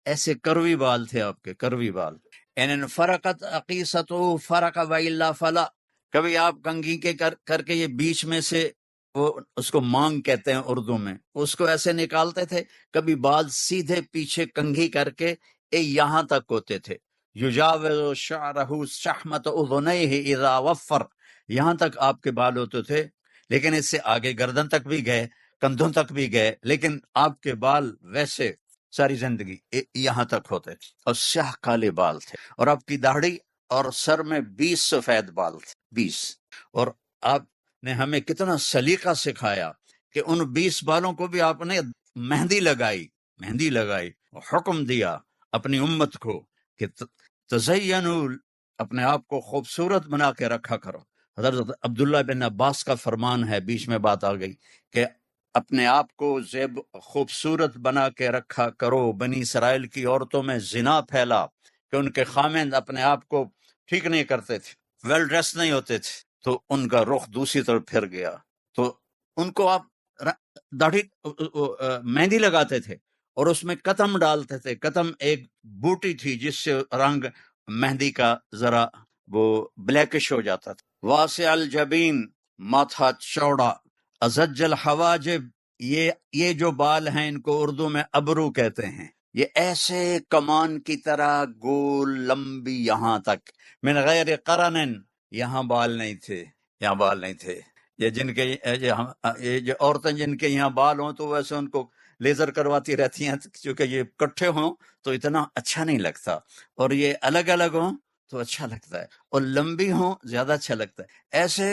ایسے کروی بال تھے آپ کے، کروی بال۔ ان فرقت عقیصتہ فرق والا فلا، کبھی آپ کنگھی کے کر کے یہ بیچ میں سے، وہ اس کو مانگ کہتے ہیں اردو میں، اس کو ایسے نکالتے تھے، کبھی بال سیدھے پیچھے کنگھی کر کے یہاں تک ہوتے تھے، یجاوز شعرہ شحمت اذنیہ اذا وفر، یہاں تک آپ کے بال ہوتے تھے، لیکن اس سے آگے گردن تک بھی گئے، کندھوں تک بھی گئے، لیکن آپ کے بال ویسے ساری زندگی یہاں تک ہوتے تھے، اور سیاہ کالے بال تھے، اور آپ کی داڑھی اور سر میں 20 سفید بال تھے، 20۔ اور آپ نے ہمیں کتنا سلیقہ سکھایا کہ ان 20 بالوں کو بھی آپ نے مہندی لگائی، حکم دیا اپنی امت کو کہ تزینوا، اپنے آپ کو خوبصورت بنا کے رکھا کرو۔ حضرت عبداللہ بن عباس کا فرمان ہے، بیچ میں بات آ گئی، کہ اپنے آپ کو خوبصورت بنا کے رکھا کرو۔ بنی اسرائیل کی عورتوں میں زنا پھیلا کہ ان کے خامند اپنے آپ کو ٹھیک نہیں کرتے تھے، ویل ڈریس نہیں ہوتے تھے، تو ان کا رخ دوسری طرف پھر گیا، تو ان کو آپ داڑھی مہندی لگاتے تھے اور اس میں قطم ڈالتے تھے۔ قطم ایک بوٹی تھی جس سے رنگ مہندی کا ذرا وہ بلیکش ہو جاتا تھا۔ واسع الجبین، ماتھا چوڑا، ازج الحواجب، یہ جو بال ہیں ان کو اردو میں ابرو کہتے ہیں، یہ ایسے کمان کی طرح گول لمبی یہاں تک، من غیر قرن، یہاں بال نہیں تھے، یہاں بال نہیں تھے۔ یہ جن کے یہ جو عورتیں جن کے یہاں بال ہوں تو ویسے ان کو لیزر کرواتی رہتی ہیں، کیونکہ یہ کٹھے ہوں تو اتنا اچھا نہیں لگتا، اور یہ الگ الگ ہوں تو اچھا لگتا ہے، اور لمبی ہوں زیادہ اچھا لگتا ہے۔ ایسے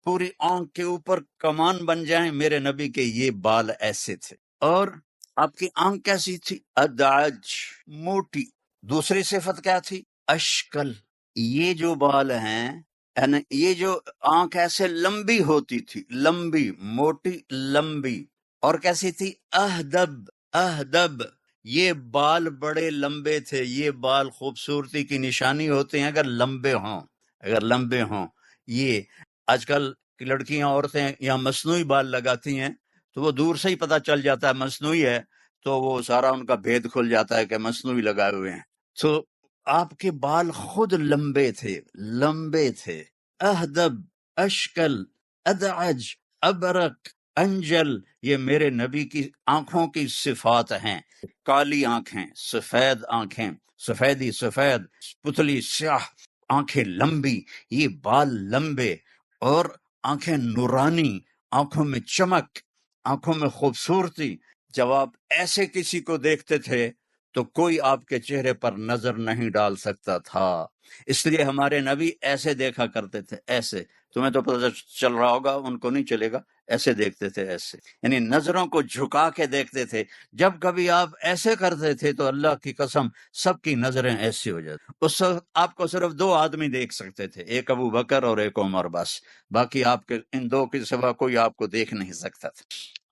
پوری آنکھ کے اوپر کمان بن جائیں، میرے نبی کے یہ بال ایسے تھے۔ اور آپ کی آنکھ کیسی تھی؟ ادعج، موٹی۔ دوسری صفت کیا تھی؟ اشکل، یہ جو بال ہیں، یعنی یہ جو آنکھ ایسے لمبی ہوتی تھی، لمبی، موٹی، لمبی، اور کیسی تھی؟ اہدب، اہدب، یہ بال بڑے لمبے تھے۔ یہ بال خوبصورتی کی نشانی ہوتے ہیں اگر لمبے ہوں، اگر لمبے ہوں۔ یہ آج کل کی لڑکیاں، عورتیں یہاں مصنوعی بال لگاتی ہیں تو وہ دور سے ہی پتہ چل جاتا ہے مصنوعی ہے، تو وہ سارا ان کا بھید کھل جاتا ہے کہ مصنوعی لگائے ہوئے ہیں۔ تو آپ کے بال خود لمبے تھے، لمبے تھے۔ اہدب، اشکل، ادعج، ابرق، انجل، یہ میرے نبی کی آنکھوں کی صفات ہیں۔ کالی آنکھیں، سفید آنکھیں، سفیدی سفید، پتلی سیاہ، آنکھیں لمبی، یہ بال لمبے، اور آنکھیں نورانی، آنکھوں میں چمک، آنکھوں میں خوبصورتی۔ جب آپ ایسے کسی کو دیکھتے تھے تو کوئی آپ کے چہرے پر نظر نہیں ڈال سکتا تھا، اس لیے ہمارے نبی ایسے دیکھا کرتے تھے، ایسے۔ تمہیں تو پتہ چل رہا ہوگا، ان کو نہیں چلے گا، ایسے دیکھتے تھے، ایسے، یعنی نظروں کو جھکا کے دیکھتے تھے۔ جب کبھی آپ ایسے کرتے تھے تو اللہ کی قسم سب کی نظریں ایسی ہو جاتی۔ اس وقت آپ کو صرف 2 آدمی دیکھ سکتے تھے، ایک ابو بکر اور ایک عمر، بس، باقی آپ کے ان 2 کے سوا کوئی آپ کو دیکھ نہیں سکتا تھا۔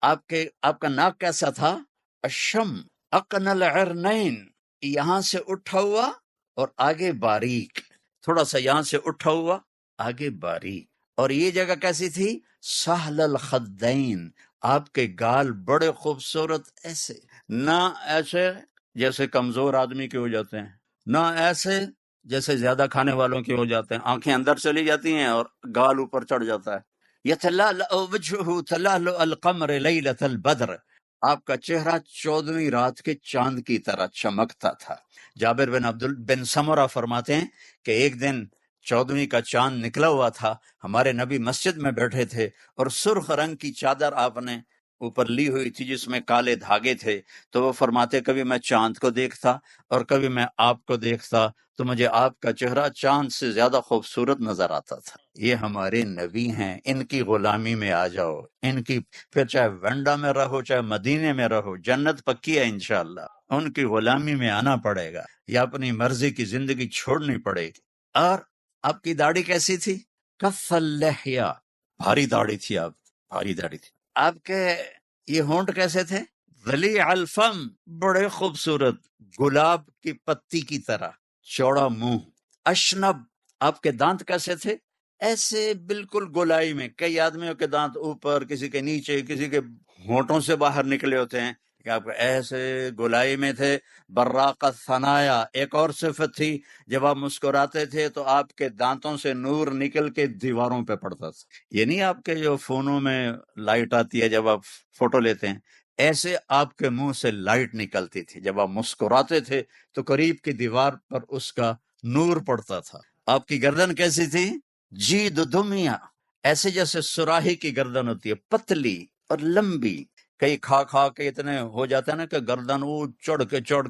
آپ کا ناک کیسا تھا؟ اشم اقن العرنین، یہاں سے اٹھا ہوا اور آگے باریک، تھوڑا سا یہاں سے اٹھا ہوا آگے باریک۔ اور یہ جگہ کیسی تھی؟ سہل الخدین، آپ کے گال بڑے خوبصورت، ایسے، نہ ایسے جیسے کمزور آدمی کے ہو جاتے ہیں، نہ ایسے جیسے زیادہ کھانے والوں کے ہو جاتے ہیں، آنکھیں اندر چلی جاتی ہیں اور گال اوپر چڑھ جاتا ہے۔ یتلألأ وجهه تلألؤ القمر لیلۃ البدر، آپ کا چہرہ 14ویں رات کے چاند کی طرح چمکتا تھا۔ جابر بن سمرہ فرماتے ہیں کہ ایک دن 14ویں کا چاند نکلا ہوا تھا، ہمارے نبی مسجد میں بیٹھے تھے اور سرخ رنگ کی چادر آپ نے اوپر لی ہوئی تھی جس میں کالے دھاگے تھے، تو وہ فرماتے کبھی میں چاند کو دیکھتا اور کبھی میں آپ کو دیکھتا تو مجھے آپ کا چہرہ چاند سے زیادہ خوبصورت نظر آتا تھا۔ یہ ہمارے نبی ہیں، ان کی غلامی میں آ جاؤ، ان کی، پھر چاہے ونڈا میں رہو چاہے مدینے میں رہو، جنت پکی ہے انشاءاللہ۔ ان کی غلامی میں آنا پڑے گا یا اپنی مرضی کی زندگی چھوڑنی پڑے گی۔ اور آپ کی داڑھی کیسی تھی؟ کف اللحیہ، بھاری داڑھی تھی، آپ بھاری داڑھی تھی۔ آپ کے یہ ہونٹ کیسے تھے؟ ذلیع الفم، بڑے خوبصورت، گلاب کی پتی کی طرح، چوڑا منہ۔ اشنب، آپ کے دانت کیسے تھے؟ ایسے بالکل گولائی میں، کئی آدمیوں کے دانت اوپر، کسی کے نیچے، کسی کے ہونٹوں سے باہر نکلے ہوتے ہیں، کہ آپ ایسے گولائی میں تھے۔ براق الثنایا، ایک اور صفت تھی، جب آپ مسکراتے تھے تو آپ کے دانتوں سے نور نکل کے دیواروں پہ پڑتا تھا۔ یہ نہیں آپ کے جو فونوں میں لائٹ آتی ہے جب آپ فوٹو لیتے ہیں، ایسے آپ کے منہ سے لائٹ نکلتی تھی، جب آپ مسکراتے تھے تو قریب کی دیوار پر اس کا نور پڑتا تھا۔ آپ کی گردن کیسی تھی؟ جید دمیا، ایسے جیسے سراہی کی گردن ہوتی ہے، پتلی اور لمبی۔ کئی کھا کھا کے اتنے ہو جاتا ہے نا کہ گردن وہ چڑھ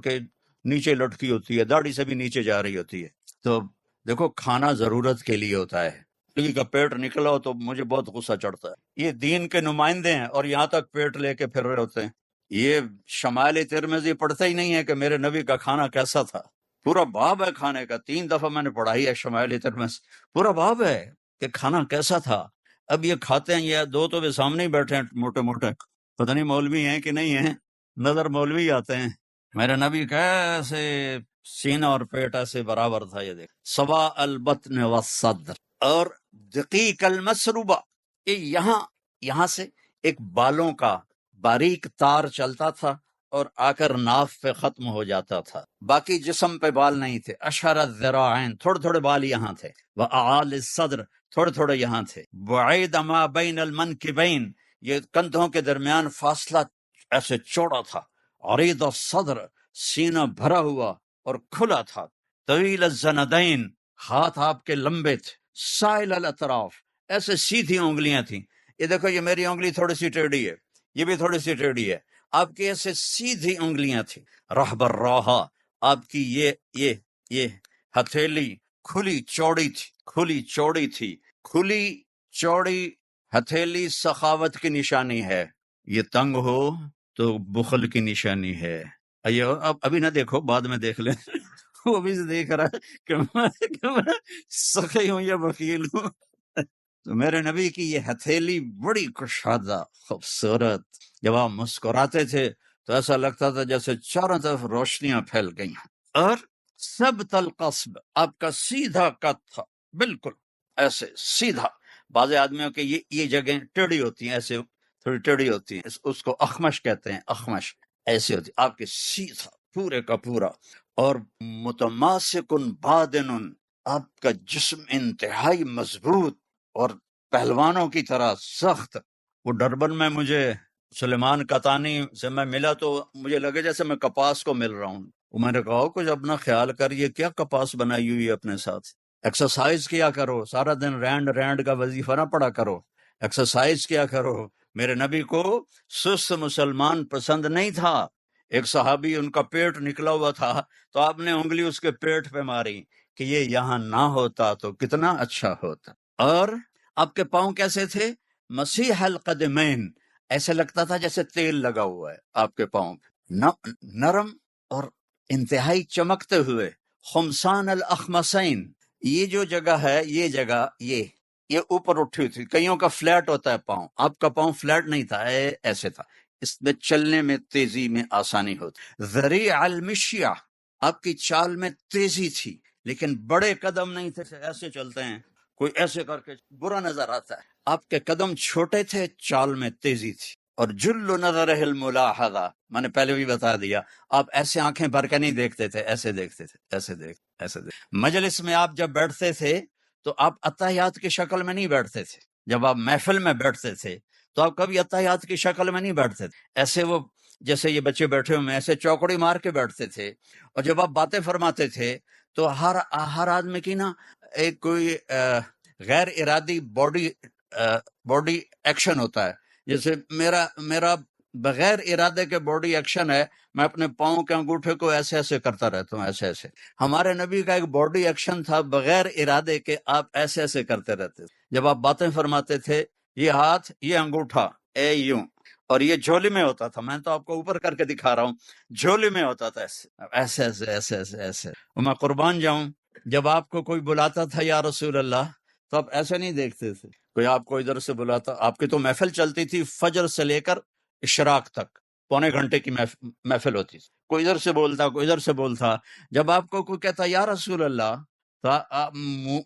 کے نیچے لٹکی ہوتی ہے، داڑھی سے بھی نیچے جا رہی ہوتی ہے۔ تو دیکھو، کھانا ضرورت کے لیے ہوتا ہے، کسی کا پیٹ نکلا ہو تو مجھے بہت غصہ چڑھتا ہے۔ یہ دین کے نمائندے ہیں اور یہاں تک پیٹ لے کے پھر رہے ہوتے ہیں۔ یہ شمائل ترمذی پڑھتا ہی نہیں ہے کہ میرے نبی کا کھانا کیسا تھا۔ پورا باب ہے کھانے کا، 3 دفعہ میں نے پڑھائی ہے شمائل ترمذی، پورا باب ہے کہ کھانا کیسا تھا۔ اب یہ کھاتے ہیں، یہ دو تو سامنے ہی بیٹھے ہیں موٹے موٹے، پتہ نہیں مولوی ہیں کہ نہیں ہیں، نظر مولوی آتے ہیں۔ میرے نبی کیسے سینہ اور پیٹ ایسے برابر تھا، یہ دیکھ، سوا البطن والصدر، اور دقیق المسروبہ، یہ یہاں سے ایک بالوں کا باریک تار چلتا تھا اور آ کر ناف پہ ختم ہو جاتا تھا، باقی جسم پہ بال نہیں تھے۔ اشہر الذراعین، تھوڑے تھوڑے بال یہاں تھے، وَأَعَالِ الصدر، تھوڑے تھوڑے یہاں تھے، بعید ما بین المنکبین، یہ کندھوں کے درمیان فاصلہ ایسے چوڑا تھا، عریض الصدر، سینہ بھرا ہوا اور کھلا تھا، طویل الزندین، ہاتھ آپ کے لمبے تھے، سائل الاطراف، ایسے سیدھی انگلیاں تھیں۔ یہ دیکھو، یہ میری انگلی تھوڑی سی ٹیڑھی ہے، یہ بھی تھوڑی سی ٹیڑھی ہے، آپ کی ایسے سیدھی انگلیاں تھیں۔ رہب الراحہ، آپ کی یہ ہتھیلی کھلی چوڑی تھی، کھلی چوڑی ہتھیلی سخاوت کی نشانی ہے، یہ تنگ ہو تو بخل کی نشانی ہے۔ اب ابھی نہ دیکھو، بعد میں دیکھ لیں۔ وہ بھی دیکھ رہا ہے کہ میں سخی ہوں یا بخیل ہوں۔ تو میرے نبی کی یہ ہتھیلی بڑی کشادہ، خوبصورت، جب آپ مسکراتے تھے تو ایسا لگتا تھا جیسے چاروں طرف روشنیاں پھیل گئی ہیں۔ اور ثبت القصب، آپ کا سیدھا قد تھا، بالکل ایسے سیدھا۔ بعض آدمیوں کے یہ جگہیں ٹیڑھی ہوتی ہیں، ایسے تھوڑی ٹیڑھی ہوتی ہیں، اس کو اخمش کہتے ہیں، اخمش ایسے ہوتی، آپ کے سیدھا پورے کا پورا۔ اور متماسک بادن، آپ کا جسم انتہائی مضبوط اور پہلوانوں کی طرح سخت۔ وہ ڈربن میں مجھے سلیمان قطانی سے میں ملا تو مجھے لگے جیسے میں کپاس کو مل رہا ہوں۔ میں نے کہا کچھ اپنا خیال کر، یہ کیا کپاس بنائی ہوئی ہے اپنے ساتھ، ایکسرسائز کیا کرو، سارا دن رینڈ کا وظیفہ نہ پڑا کرو، ایکسرسائز کیا کرو۔ میرے نبی کو سست مسلمان پسند نہیں تھا۔ ایک صحابی، ان کا پیٹ نکلا ہوا تھا تو آپ نے انگلی اس کے پیٹ پہ ماری کہ یہ یہاں نہ ہوتا تو کتنا اچھا ہوتا۔ اور آپ کے پاؤں کیسے تھے؟ مسیح القدمین، ایسے لگتا تھا جیسے تیل لگا ہوا ہے آپ کے پاؤں پہ، نرم اور انتہائی چمکتے ہوئے۔ خمسان الاخمسین، یہ جو جگہ ہے، یہ جگہ یہ اوپر اٹھی ہوئی تھی، کئیوں کا فلیٹ ہوتا ہے پاؤں، آپ کا پاؤں فلیٹ نہیں تھا، ایسے تھا، اس میں چلنے میں تیزی میں آسانی ہوتی۔ ذریع المشیہ، آپ کی چال میں تیزی تھی، لیکن بڑے قدم نہیں تھے، ایسے چلتے ہیں کوئی ایسے کر کے برا نظر آتا ہے۔ آپ کے قدم چھوٹے تھے، چال میں تیزی تھی۔ اور جل نظر الملاحظہ، میں نے پہلے بھی بتا دیا، آپ ایسے آنکھیں بھر کے نہیں دیکھتے تھے، ایسے دیکھتے تھے، ایسے ایسے مجلس میں آپ جب بیٹھتے تھے تو آپ اتحیات کی شکل میں نہیں بیٹھتے تھے. جب آپ محفل میں بیٹھتے تھے تو آپ کبھی اتحیات کی شکل میں نہیں بیٹھتے تھے. ایسے وہ جیسے یہ بچے بیٹھے ہوئے ایسے چوکڑی مار کے بیٹھتے تھے. اور جب آپ باتیں فرماتے تھے تو ہر آدمی کی نا ایک کوئی غیر ارادی باڈی ایکشن ہوتا ہے. جیسے میرا بغیر ارادے کے باڈی ایکشن ہے، میں اپنے پاؤں کے انگوٹھے کو ایسے ایسے کرتا رہتا ہوں، ایسے ایسے. ہمارے نبی کا ایک باڈی ایکشن تھا بغیر ارادے کے، آپ ایسے ایسے کرتے رہتے تھے. جب آپ باتیں فرماتے تھے یہ ہاتھ، یہ انگوٹھا اے یوں، اور یہ جھولی میں ہوتا تھا. میں تو آپ کو اوپر کر کے دکھا رہا ہوں، جھولی میں ہوتا تھا ایسے ایسے ایسے ایسے ایسے ایسے. اور میں قربان جاؤں، جب آپ کو کوئی بلاتا تھا یا رسول اللہ تو آپ ایسے نہیں دیکھتے تھے. کوئی آپ کو ادھر سے بلاتا، آپ کی تو محفل چلتی تھی فجر سے لے کر اشراق تک، پونے گھنٹے کی محفل ہوتی تھی. کوئی ادھر سے بولتا، کوئی ادھر سے بولتا. جب آپ کو کوئی کہتا یا رسول اللہ تو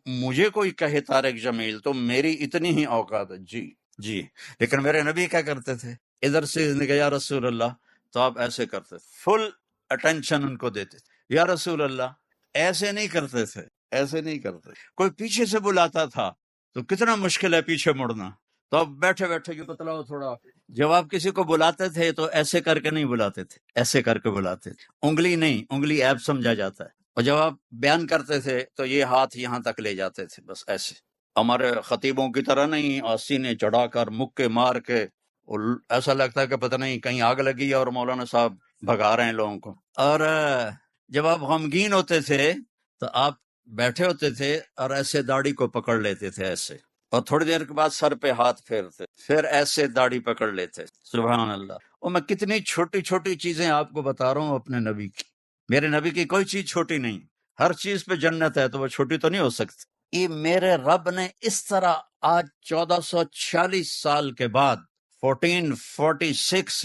مجھے کوئی کہے طارق جمیل تو میری اتنی ہی اوقات ہے. جی جی. لیکن میرے نبی کیا کرتے تھے؟ ادھر سے یا رسول اللہ تو آپ ایسے کرتے تھے، فل اٹینشن ان کو دیتے تھے. یا رسول اللہ ایسے نہیں کرتے تھے، ایسے نہیں کرتے. کوئی پیچھے سے بلاتا تھا تو کتنا مشکل ہے پیچھے مڑنا، تو آپ بیٹھے بیٹھے کہ بتلاؤ تھوڑا. جب آپ کسی کو بلاتے تھے تو ایسے کر کے نہیں بلاتے تھے، ایسے کر کے بلاتے تھے. انگلی نہیں، انگلی ایپ سمجھا جاتا ہے. اور جب آپ بیان کرتے تھے تو یہ ہاتھ یہاں تک لے جاتے تھے، بس ایسے. ہمارے خطیبوں کی طرح نہیں سینے چڑھا کر مکے مار کے، اور ایسا لگتا ہے کہ پتہ نہیں کہیں آگ لگی ہے اور مولانا صاحب بھگا رہے ہیں لوگوں کو. اور جب آپ غمگین ہوتے تھے تو آپ بیٹھے ہوتے تھے اور ایسے داڑھی کو پکڑ لیتے تھے ایسے، اور تھوڑی دیر کے بعد سر پہ ہاتھ پھیرتے، پھر ایسے داڑھی پکڑ لیتے. سبحان اللہ. اور میں کتنی چھوٹی چھوٹی چیزیں آپ کو بتا رہا ہوں اپنے نبی کی. میرے نبی کی کوئی چیز چھوٹی نہیں، ہر چیز پہ جنت ہے، تو وہ چھوٹی تو نہیں ہو سکتی. یہ میرے رب نے اس طرح آج 1446 سال کے بعد 1446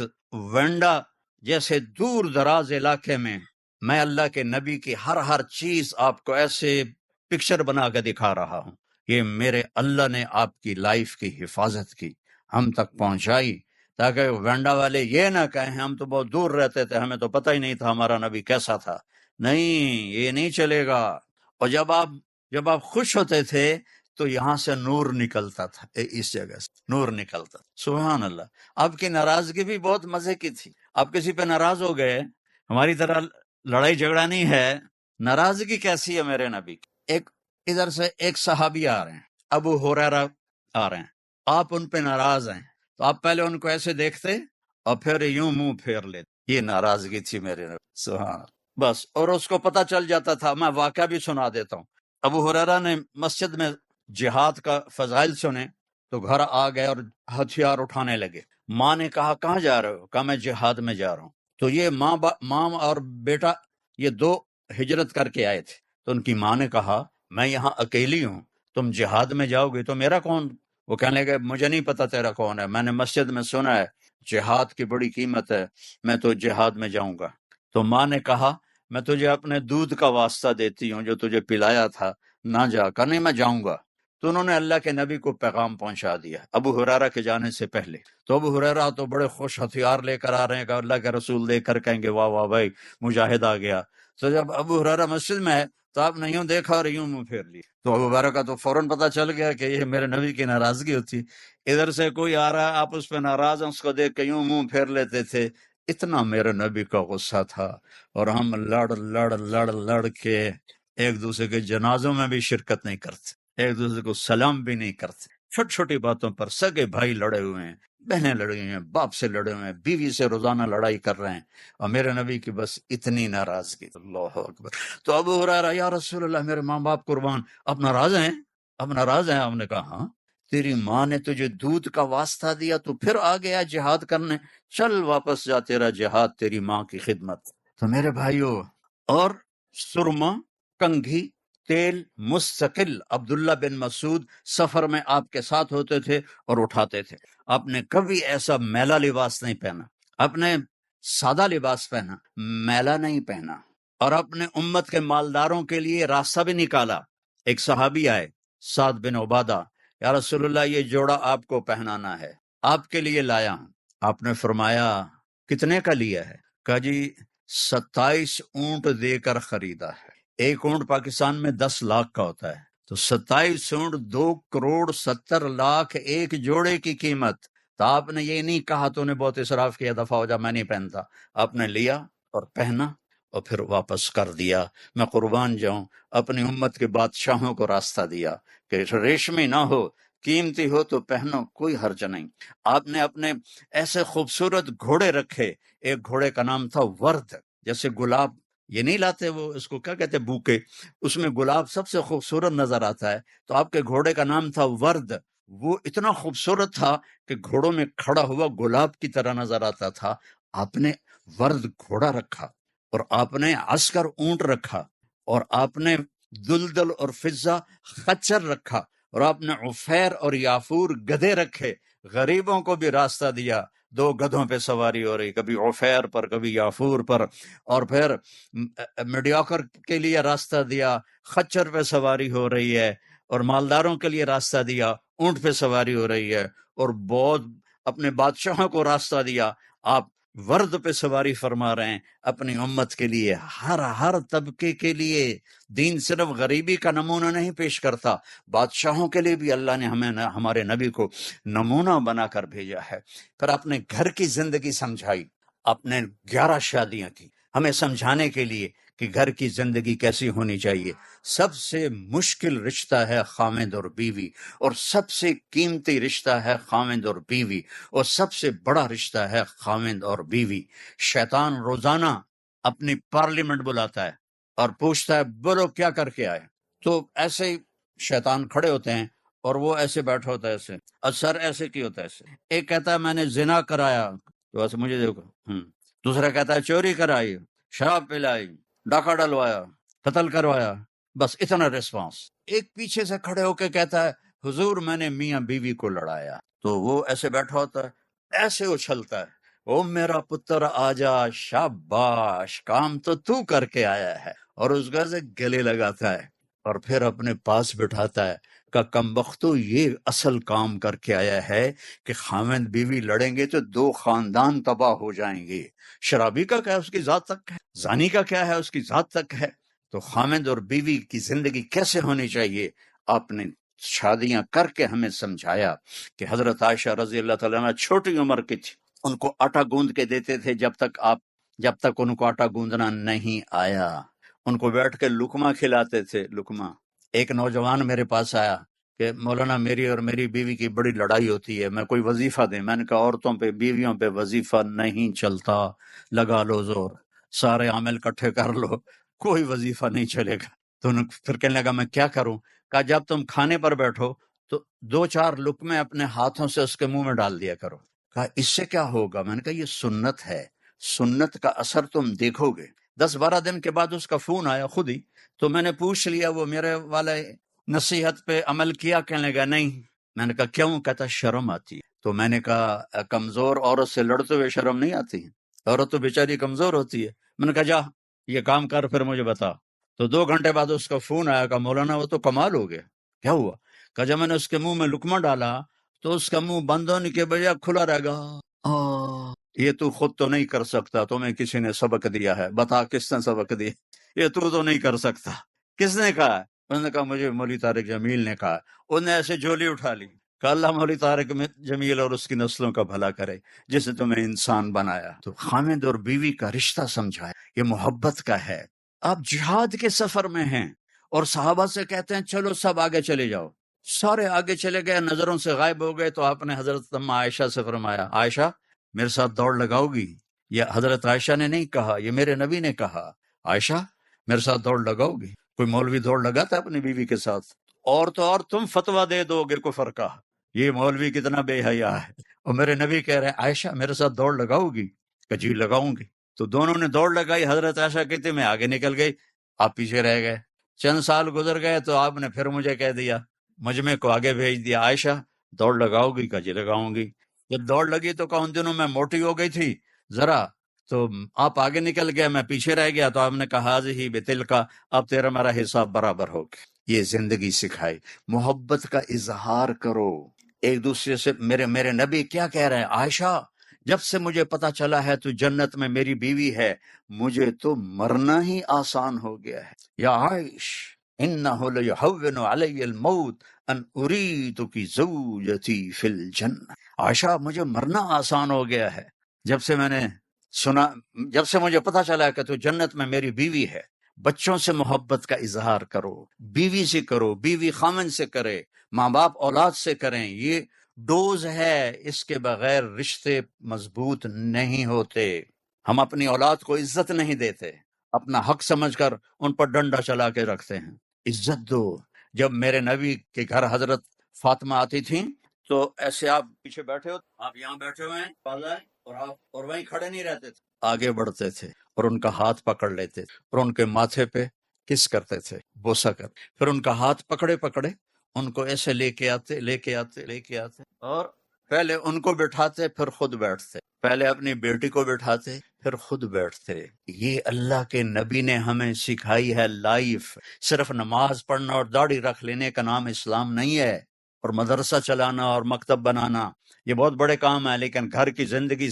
وینڈا جیسے دور دراز علاقے میں اللہ کے نبی کی ہر چیز آپ کو ایسے پکچر بنا کے دکھا رہا ہوں. یہ میرے اللہ نے آپ کی لائف کی حفاظت کی، ہم تک پہنچائی، تاکہ وینڈا والے یہ نہ کہیں ہم تو بہت دور رہتے تھے، ہمیں تو پتہ ہی نہیں تھا ہمارا نبی کیسا تھا. نہیں، یہ نہیں چلے گا. اور جب آپ خوش ہوتے تھے تو یہاں سے نور نکلتا تھا، اس جگہ سے نور نکلتا. سبحان اللہ. آپ کی ناراضگی بھی بہت مزے کی تھی. آپ کسی پہ ناراض ہو گئے، ہماری طرح لڑائی جھگڑا نہیں ہے. ناراضگی کیسی ہے میرے نبی کی؟ ایک ادھر سے ایک صحابی آ رہے ہیں، ابو ہریرہ آ رہے ہیں، آپ ان پہ ناراض ہیں تو آپ پہلے ان کو ایسے دیکھتے اور پھر یوں منہ پھیر لیتے. یہ ناراضگی تھی میرے نبی. سبحان اللہ. بس. اور اس کو پتہ چل جاتا تھا. میں واقعہ بھی سنا دیتا ہوں. ابو ہریرہ نے مسجد میں جہاد کا فضائل سنے تو گھر آ گئے اور ہتھیار اٹھانے لگے. ماں نے کہا کہاں جا رہے ہو؟ کہا میں جہاد میں جا رہا ہوں. تو یہ ماں اور بیٹا یہ دو ہجرت کر کے آئے تھے. تو ان کی ماں نے کہا میں یہاں اکیلی ہوں، تم جہاد میں جاؤ گے تو میرا کون؟ وہ کہنے لگے مجھے نہیں پتا تیرا کون ہے، میں نے مسجد میں سنا ہے جہاد کی بڑی قیمت ہے، میں تو جہاد میں جاؤں گا. تو ماں نے کہا میں تجھے اپنے دودھ کا واسطہ دیتی ہوں جو تجھے پلایا تھا، نہ جا. کہا نہیں میں جاؤں گا. تو انہوں نے اللہ کے نبی کو پیغام پہنچا دیا ابو ہریرہ کے جانے سے پہلے. تو ابو ہریرہ تو بڑے خوش ہتھیار لے کر آ رہے ہیں کہ اللہ کے رسول دیکھ کر کہیں گے واہ واہ بھائی مجاہد آ گیا. تو جب ابو ہریرہ مسجد میں ہے تو آپ نے یوں دیکھا اور یوں منہ پھیر لی. تو ابو ہریرہ کا تو فوراً پتہ چل گیا کہ یہ میرے نبی کی ناراضگی ہوتی. ادھر سے کوئی آ رہا ہے، آپ اس پہ ناراض ہیں، اس کو دیکھ کے یوں منہ پھیر لیتے تھے. اتنا میرے نبی کا غصہ تھا. اور ہم لڑ کے ایک دوسرے کے جنازوں میں بھی شرکت نہیں کرتے، ایک دوسرے کو سلام بھی نہیں کرتے. چھوٹی چھوٹی باتوں پر سگے بھائی لڑے ہوئے ہیں، بہنیں لڑی ہوئی ہیں، باپ سے لڑے ہوئے ہیں، بیوی سے روزانہ لڑائی کر رہے ہیں، اور میرے نبی کی بس اتنی ناراضگی. اللہ اکبر. تو ابو ہریرہ یا رسول اللہ میرے ماں باپ قربان، آپ ناراض ہیں؟ آپ ناراض ہیں؟ آپ نے کہا ہاں. تیری ماں نے تجھے دودھ کا واسطہ دیا تو پھر آ گیا جہاد کرنے، چل واپس جا، تیرا جہاد تیری ماں کی خدمت. تو میرے بھائیو، اور سرما، کنگھی، تیل مستقل عبداللہ بن مسعود سفر میں آپ کے ساتھ ہوتے تھے اور اٹھاتے تھے. آپ نے کبھی ایسا میلا لباس نہیں پہنا، آپ نے سادہ لباس پہنا، میلا نہیں پہنا. اور اپنے امت کے مالداروں کے لیے راستہ بھی نکالا. ایک صحابی آئے سعد بن عبادہ، یا رسول اللہ یہ جوڑا آپ کو پہنانا ہے، آپ کے لیے لایا ہوں. آپ نے فرمایا کتنے کا لیا ہے؟ کہا جی 27 اونٹ دے کر خریدا ہے. ایک اونٹ پاکستان میں 10 لاکھ کا ہوتا ہے، تو 27 اونٹ 2,70,00,000 ایک جوڑے کی قیمت۔ تو آپ نے یہ نہیں کہا تو نے بہت اسراف کیا، دفعہ ہو جا میں نہیں پہنتا، آپ نے لیا اور پہنا اور پھر واپس کر دیا۔ میں قربان جاؤں، اپنی امت کے بادشاہوں کو راستہ دیا کہ ریشمی نہ ہو، قیمتی ہو تو پہنو، کوئی حرج نہیں۔ آپ نے اپنے ایسے خوبصورت گھوڑے رکھے، ایک گھوڑے کا نام تھا ورد، جیسے گلاب یہ نہیں لاتے وہ اس کو کیا کہتے بوکے، اس میں گلاب سب سے خوبصورت نظر آتا ہے، تو آپ کے گھوڑے کا نام تھا ورد۔ وہ اتنا خوبصورت تھا کہ گھوڑوں میں کھڑا ہوا گلاب کی طرح نظر آتا تھا۔ آپ نے ورد گھوڑا رکھا، اور آپ نے عسکر اونٹ رکھا، اور آپ نے دلدل اور فضہ خچر رکھا، اور آپ نے عفیر اور یافور گدھے رکھے۔ غریبوں کو بھی راستہ دیا، 2 گدھوں پہ سواری ہو رہی، کبھی عفیر پر کبھی یافور پر، اور پھر میڈیوکر کے لیے راستہ دیا، خچر پہ سواری ہو رہی ہے، اور مالداروں کے لیے راستہ دیا، اونٹ پہ سواری ہو رہی ہے، اور بہت اپنے بادشاہوں کو راستہ دیا، آپ ورد پہ سواری فرما رہے ہیں اپنی امت کے لیے، ہر طبقے کے لیے۔ دین صرف غریبی کا نمونہ نہیں پیش کرتا، بادشاہوں کے لیے بھی اللہ نے ہمارے نبی کو نمونہ بنا کر بھیجا ہے۔ پھر اپنے گھر کی زندگی سمجھائی، اپنے 11 شادیاں کی، ہمیں سمجھانے کے لیے کہ گھر کی زندگی کیسی ہونی چاہیے۔ سب سے مشکل رشتہ ہے خاوند اور بیوی، اور سب سے قیمتی رشتہ ہے خاوند اور بیوی، اور سب سے بڑا رشتہ ہے خاوند اور بیوی۔ شیطان روزانہ اپنی پارلیمنٹ بلاتا ہے اور پوچھتا ہے بولو کیا کر کے آئے، تو ایسے ہی شیطان کھڑے ہوتے ہیں اور وہ ایسے بیٹھا ہوتا ہے، ایسے اثر ایسے کی ہوتا ہے ایسے۔ ایک کہتا ہے میں نے زنا کرایا، تو ایسے مجھے دیکھو، دوسرا کہتا ہے چوری کرائی، شراب پلائی، ڈاکہ ڈلوایا، قتل کروایا، بس اتنا ریسپانس۔ ایک پیچھے سے کھڑے ہو کے کہتا ہے حضور میں نے میاں بیوی کو لڑایا، تو وہ ایسے بیٹھا ہوتا ہے، ایسے اچھلتا ہے، او میرا پتر آجا، شاباش، کام تو کر کے آیا ہے، اور اس کا سے گلے لگاتا ہے، اور پھر اپنے پاس بٹھاتا ہے کہ کمبختو یہ اصل کام کر کے آیا ہے کہ خاوند بیوی لڑیں گے تو 2 خاندان تباہ ہو جائیں گے۔ شرابی کا کیا ہے اس کی ذات تک ہے، زانی کا کیا ہے اس کی ذات تک ہے۔ تو خاوند اور بیوی کی زندگی کیسے ہونی چاہیے، آپ نے شادیاں کر کے ہمیں سمجھایا کہ حضرت عائشہ رضی اللہ تعالیٰ عنہ چھوٹی عمر کی تھی، ان کو آٹا گوندھ کے دیتے تھے جب تک ان کو آٹا گوندنا نہیں آیا، ان کو بیٹھ کے لقمہ کھلاتے تھے، لقمہ۔ ایک نوجوان میرے پاس آیا کہ مولانا میری اور میری بیوی کی بڑی لڑائی ہوتی ہے، میں کوئی وظیفہ دیں۔ میں نے کہا عورتوں پہ بیویوں پہ وظیفہ نہیں چلتا، لگا لو زور، سارے عامل کٹھے کر لو، کوئی وظیفہ نہیں چلے گا۔ تو پھر کہنے لگا میں کیا کروں؟ کہا جب تم کھانے پر بیٹھو تو 2-4 لقمے اپنے ہاتھوں سے اس کے منہ میں ڈال دیا کرو۔ کہا اس سے کیا ہوگا؟ میں نے کہا یہ سنت ہے، سنت کا اثر تم دیکھو گے۔ 10-12 دن کے بعد اس کا فون آیا خود ہی، تو میں نے پوچھ لیا وہ میرے والے نصیحت پہ عمل کیا؟ کہنے لگا نہیں۔ میں نے کہا کیوں؟ کہتا شرم آتی ہے۔ تو میں نے کہا کمزور عورت سے لڑتے ہوئے شرم نہیں آتی؟ عورت تو بیچاری کمزور ہوتی ہے۔ میں نے کہا جا یہ کام کر پھر مجھے بتا۔ تو 2 گھنٹے بعد اس کا فون آیا کہ مولانا وہ تو کمال ہو گیا۔ کیا ہوا؟ کہ جب میں نے اس کے منہ میں لقمہ ڈالا تو اس کا منہ بند ہونے کے بجائے کھلا رہ گا۔ یہ تو خود تو نہیں کر سکتا، تمہیں کسی نے سبق دیا ہے، بتا کس نے سبق دیا؟ یہ تو نہیں کر سکتا، کس نے کہا؟ انہوں نے کہا مجھے مولوی طارق جمیل نے کہا۔ انہوں نے ایسے جھولی اٹھا لی کہ اللہ مولوی طارق جمیل اور اس کی نسلوں کا بھلا کرے جس نے تمہیں انسان بنایا۔ تو خاوند اور بیوی کا رشتہ سمجھایا، یہ محبت کا ہے۔ آپ جہاد کے سفر میں ہیں اور صحابہ سے کہتے ہیں چلو سب آگے چلے جاؤ، سارے آگے چلے گئے، نظروں سے غائب ہو گئے، تو آپ نے حضرت اماں عائشہ سے فرمایا عائشہ میرے ساتھ دوڑ لگاؤ گی؟ یہ حضرت عائشہ نے نہیں کہا، یہ میرے نبی نے کہا، عائشہ میرے ساتھ دوڑ لگاؤ گی؟ کوئی مولوی دوڑ لگاتا ہے اپنی بیوی کے ساتھ؟ اور تو اور تم فتویٰ دے دو گے کفر کا، یہ مولوی کتنا بے حیا ہے۔ اور میرے نبی کہہ رہے ہیں عائشہ میرے ساتھ دوڑ لگاؤ گی؟ کہ جی لگاؤں گی۔ تو دونوں نے دوڑ لگائی، حضرت عائشہ کہتے میں آگے نکل گئی، آپ پیچھے رہ گئے۔ چند سال گزر گئے تو آپ نے پھر مجھے کہہ دیا، مجمع کو آگے بھیج دیا، عائشہ دوڑ لگاؤ گی؟ کہ جی لگاؤں گی۔ جب دوڑ لگی تو کہا ان دنوں میں موٹی ہو گئی تھی ذرا، تو آپ آگے نکل گئے، میں پیچھے رہ گیا، تو آپ نے کہا حاضی بتل کا، اب تیرا میرا حساب برابر ہو گیا۔ یہ زندگی سکھائی، محبت کا اظہار کرو ایک دوسرے سے۔ میرے نبی کیا کہہ رہے ہیں؟ عائشہ جب سے مجھے پتا چلا ہے تو جنت میں میری بیوی ہے، مجھے تو مرنا ہی آسان ہو گیا ہے۔ یا عائش انہ لیہون علی الموت ان اریدک زوجتی فی الجنہ۔ عائشہ مجھے مرنا آسان ہو گیا ہے جب سے میں نے سنا، جب سے مجھے پتا چلا کہ تو جنت میں میری بیوی ہے۔ بچوں سے محبت کا اظہار کرو، بیوی سے کرو، بیوی خامن سے کرے، ماں باپ اولاد سے کریں، یہ ڈوز ہے، اس کے بغیر رشتے مضبوط نہیں ہوتے۔ ہم اپنی اولاد کو عزت نہیں دیتے، اپنا حق سمجھ کر ان پر ڈنڈا چلا کے رکھتے ہیں۔ عزت دو۔ جب میرے نبی کے گھر حضرت فاطمہ آتی تھیں تو ایسے آپ پیچھے بیٹھے ہو، آپ یہاں بیٹھے ہوئے ہیں بازار، اور وہیں کھڑے نہیں رہتے تھے، آگے بڑھتے تھے اور ان کا ہاتھ پکڑ لیتے تھے اور ان کے ماتھے پہ کس کرتے تھے، بوسہ کر، پھر ان کا ہاتھ پکڑے پکڑے ان کو ایسے لے کے آتے اور پہلے ان کو بٹھاتے پھر خود بیٹھتے، پہلے اپنی بیٹی کو بٹھاتے پھر خود بیٹھتے۔ یہ اللہ کے نبی نے ہمیں سکھائی ہے لائف۔ صرف نماز پڑھنا اور داڑھی رکھ لینے کا نام اسلام نہیں ہے، اور مدرسہ چلانا اور مکتب بنانا یہ بہت بڑے کام ہے، لیکن گھر کی زندگی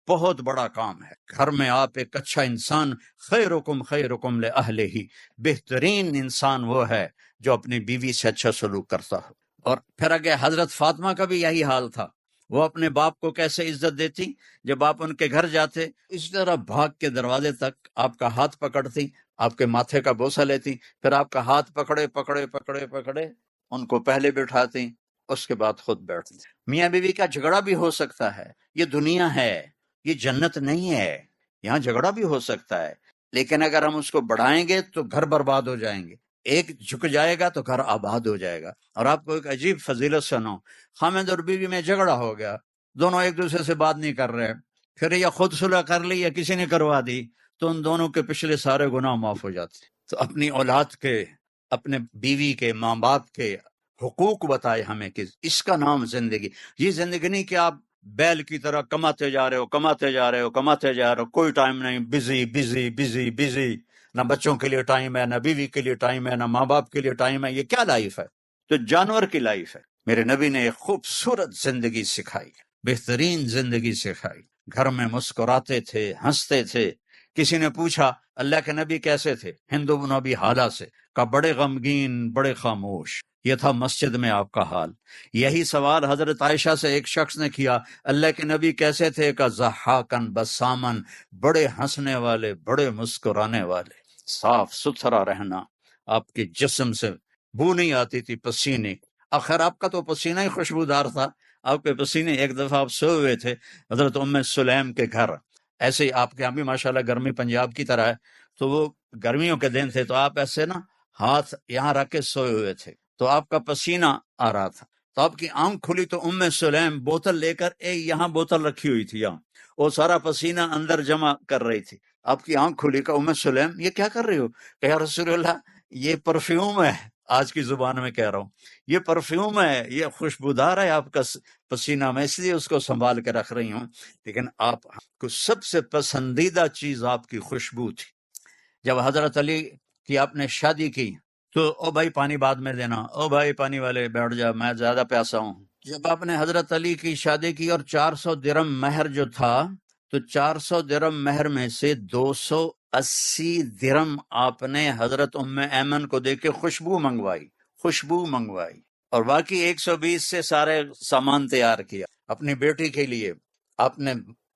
بہت بڑا کام ہے۔ گھر میں آپ ایک اچھا انسان، خیرکم لأہلہ، بہترین انسان وہ ہے جو اپنی بیوی سے اچھا سلوک کرتا ہو۔ اور پھر آگے حضرت فاطمہ کا بھی یہی حال تھا، وہ اپنے باپ کو کیسے عزت دیتی، جب آپ ان کے گھر جاتے اس طرح بھاگ کے دروازے تک آپ کا ہاتھ پکڑتی، آپ کے ماتھے کا بوسہ لیتی، پھر آپ کا ہاتھ پکڑے پکڑے پکڑے پکڑے ان کو پہلے بٹھاتی، اس کے بعد خود بیٹھتی۔ میاں بیوی کا جھگڑا بھی ہو سکتا ہے، یہ دنیا ہے، یہ جنت نہیں ہے، یہاں جھگڑا بھی ہو سکتا ہے، لیکن اگر ہم اس کو بڑھائیں گے تو گھر برباد ہو جائیں گے۔ ایک جھک جائے گا تو گھر آباد ہو جائے گا۔ اور آپ کو ایک عجیب فضیلت سنو، خامد اور بیوی میں جھگڑا ہو گیا، دونوں ایک دوسرے سے بات نہیں کر رہے، پھر یا خود صلح کر لی یا کسی نے کروا دی، تو ان دونوں کے پچھلے سارے گناہ معاف ہو جاتے۔ تو اپنی اولاد کے، اپنے بیوی کے، ماں باپ کے حقوق بتائے ہمیں کہ اس کا نام زندگی۔ یہ زندگی نہیں کہ آپ بیل کی طرح کماتے جا رہے ہو، کماتے جا رہے ہو، کوئی ٹائم نہیں، بزی، نہ بچوں کے لیے ٹائم ہے، نہ بیوی کے لیے ٹائم ہے، نہ ماں باپ کے لیے ٹائم ہے۔ یہ کیا لائف ہے؟ تو جانور کی لائف ہے۔ میرے نبی نے ایک خوبصورت زندگی سکھائی، بہترین زندگی سکھائی۔ گھر میں مسکراتے تھے، ہنستے تھے۔ کسی نے پوچھا اللہ کے نبی کیسے تھے؟ ہند بن ابی حالہ سے، کہا بڑے غمگین، بڑے خاموش۔ یہ تھا مسجد میں آپ کا حال۔ یہی سوال حضرت عائشہ سے ایک شخص نے کیا، اللہ کے نبی کیسے تھے؟ کا ضحاکن بسامن، بڑے ہنسنے والے، بڑے مسکرانے والے۔ صاف ستھرا رہنا، آپ کے جسم سے بو نہیں آتی تھی پسینے۔ آخر آپ کا تو پسینہ ہی خوشبودار تھا، آپ کے پسینے۔ ایک دفعہ آپ سوئے ہوئے تھے حضرت ام سلیم کے گھر، ایسے ہی آپ کے یہاں بھی ماشاءاللہ گرمی پنجاب کی طرح ہے، تو وہ گرمیوں کے دن تھے، تو آپ ایسے نا ہاتھ یہاں رکھ کے سوئے ہوئے تھے، تو آپ کا پسینہ آ رہا تھا، تو آپ کی آنکھ کھلی تو ام سلیم بوتل لے کر یہاں بوتل رکھی ہوئی تھی، یہاں وہ سارا پسینہ اندر جمع کر رہی تھی۔ آپ کی آنکھ کھلی، کہ ام سلیم یہ کیا کر رہی ہو؟ کہ یا رسول اللہ یہ پرفیوم ہے، آج کی زبان میں کہہ رہا ہوں، یہ پرفیوم ہے، یہ خوشبودار ہے آپ کا پسینہ، میں اس لیے اس کو سنبھال کے رکھ رہی ہوں۔ لیکن آپ کو سب سے پسندیدہ چیز آپ کی خوشبو تھی۔ جب حضرت علی کی آپ نے شادی کی تو او بھائی پانی بعد میں دینا، او بھائی پانی والے بیٹھ جا، میں زیادہ پیاسا ہوں۔ جب آپ نے حضرت علی کی شادی کی اور 400 درم مہر جو تھا، تو 400 درم مہر میں سے 280 درم آپ نے حضرت ام ایمن کو دے کے خوشبو منگوائی، اور باقی 120 سے سارے سامان تیار کیا اپنی بیٹی کے لیے۔ آپ نے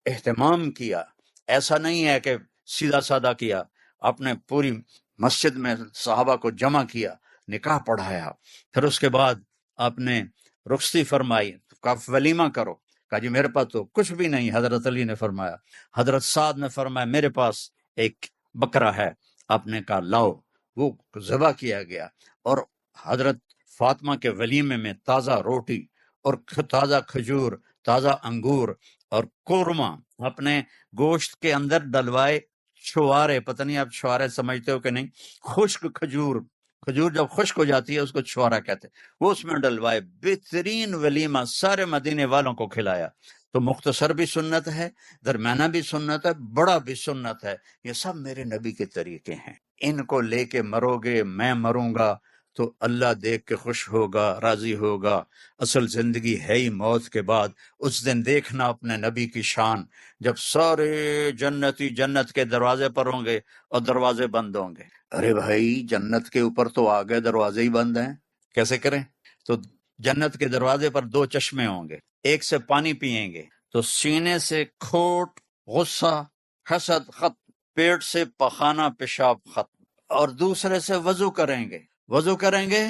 اہتمام کیا، ایسا نہیں ہے کہ سیدھا سادہ کیا، آپ نے پوری مسجد میں صحابہ کو جمع کیا، نکاح پڑھایا، پھر اس کے بعد آپ نے رخصتی فرمائی، کہا ولیمہ کرو، کہا جی میرے پاس تو کچھ بھی نہیں۔ حضرت علی نے فرمایا، حضرت سعد نے فرمایا میرے پاس ایک بکرا ہے، آپ نے کہا لاؤ، وہ ذبح کیا گیا، اور حضرت فاطمہ کے ولیمے میں تازہ روٹی اور تازہ کھجور، تازہ انگور اور قورمہ، اپنے گوشت کے اندر ڈلوائے چھوارے، پتہ نہیں آپ چھوارے سمجھتے ہو کہ نہیں، خشک کھجور جب خشک ہو جاتی ہے اس کو چھوارا کہتے ہیں، وہ اس میں ڈلوائے، بہترین ولیمہ سارے مدینے والوں کو کھلایا۔ تو مختصر بھی سنت ہے، درمیانہ بھی سنت ہے، بڑا بھی سنت ہے، یہ سب میرے نبی کے طریقے ہیں۔ ان کو لے کے مرو گے، میں مروں گا تو اللہ دیکھ کے خوش ہوگا، راضی ہوگا۔ اصل زندگی ہے ہی موت کے بعد۔ اس دن دیکھنا اپنے نبی کی شان، جب سارے جنتی جنت کے دروازے پر ہوں گے اور دروازے بند ہوں گے۔ ارے بھائی جنت کے اوپر تو آگے دروازے ہی بند ہیں، کیسے کریں؟ تو جنت کے دروازے پر دو چشمے ہوں گے، ایک سے پانی پئیں گے تو سینے سے کھوٹ، غصہ، حسد ختم، پیٹ سے پخانہ پیشاب ختم، اور دوسرے سے وضو کریں گے۔ وضو کریں گے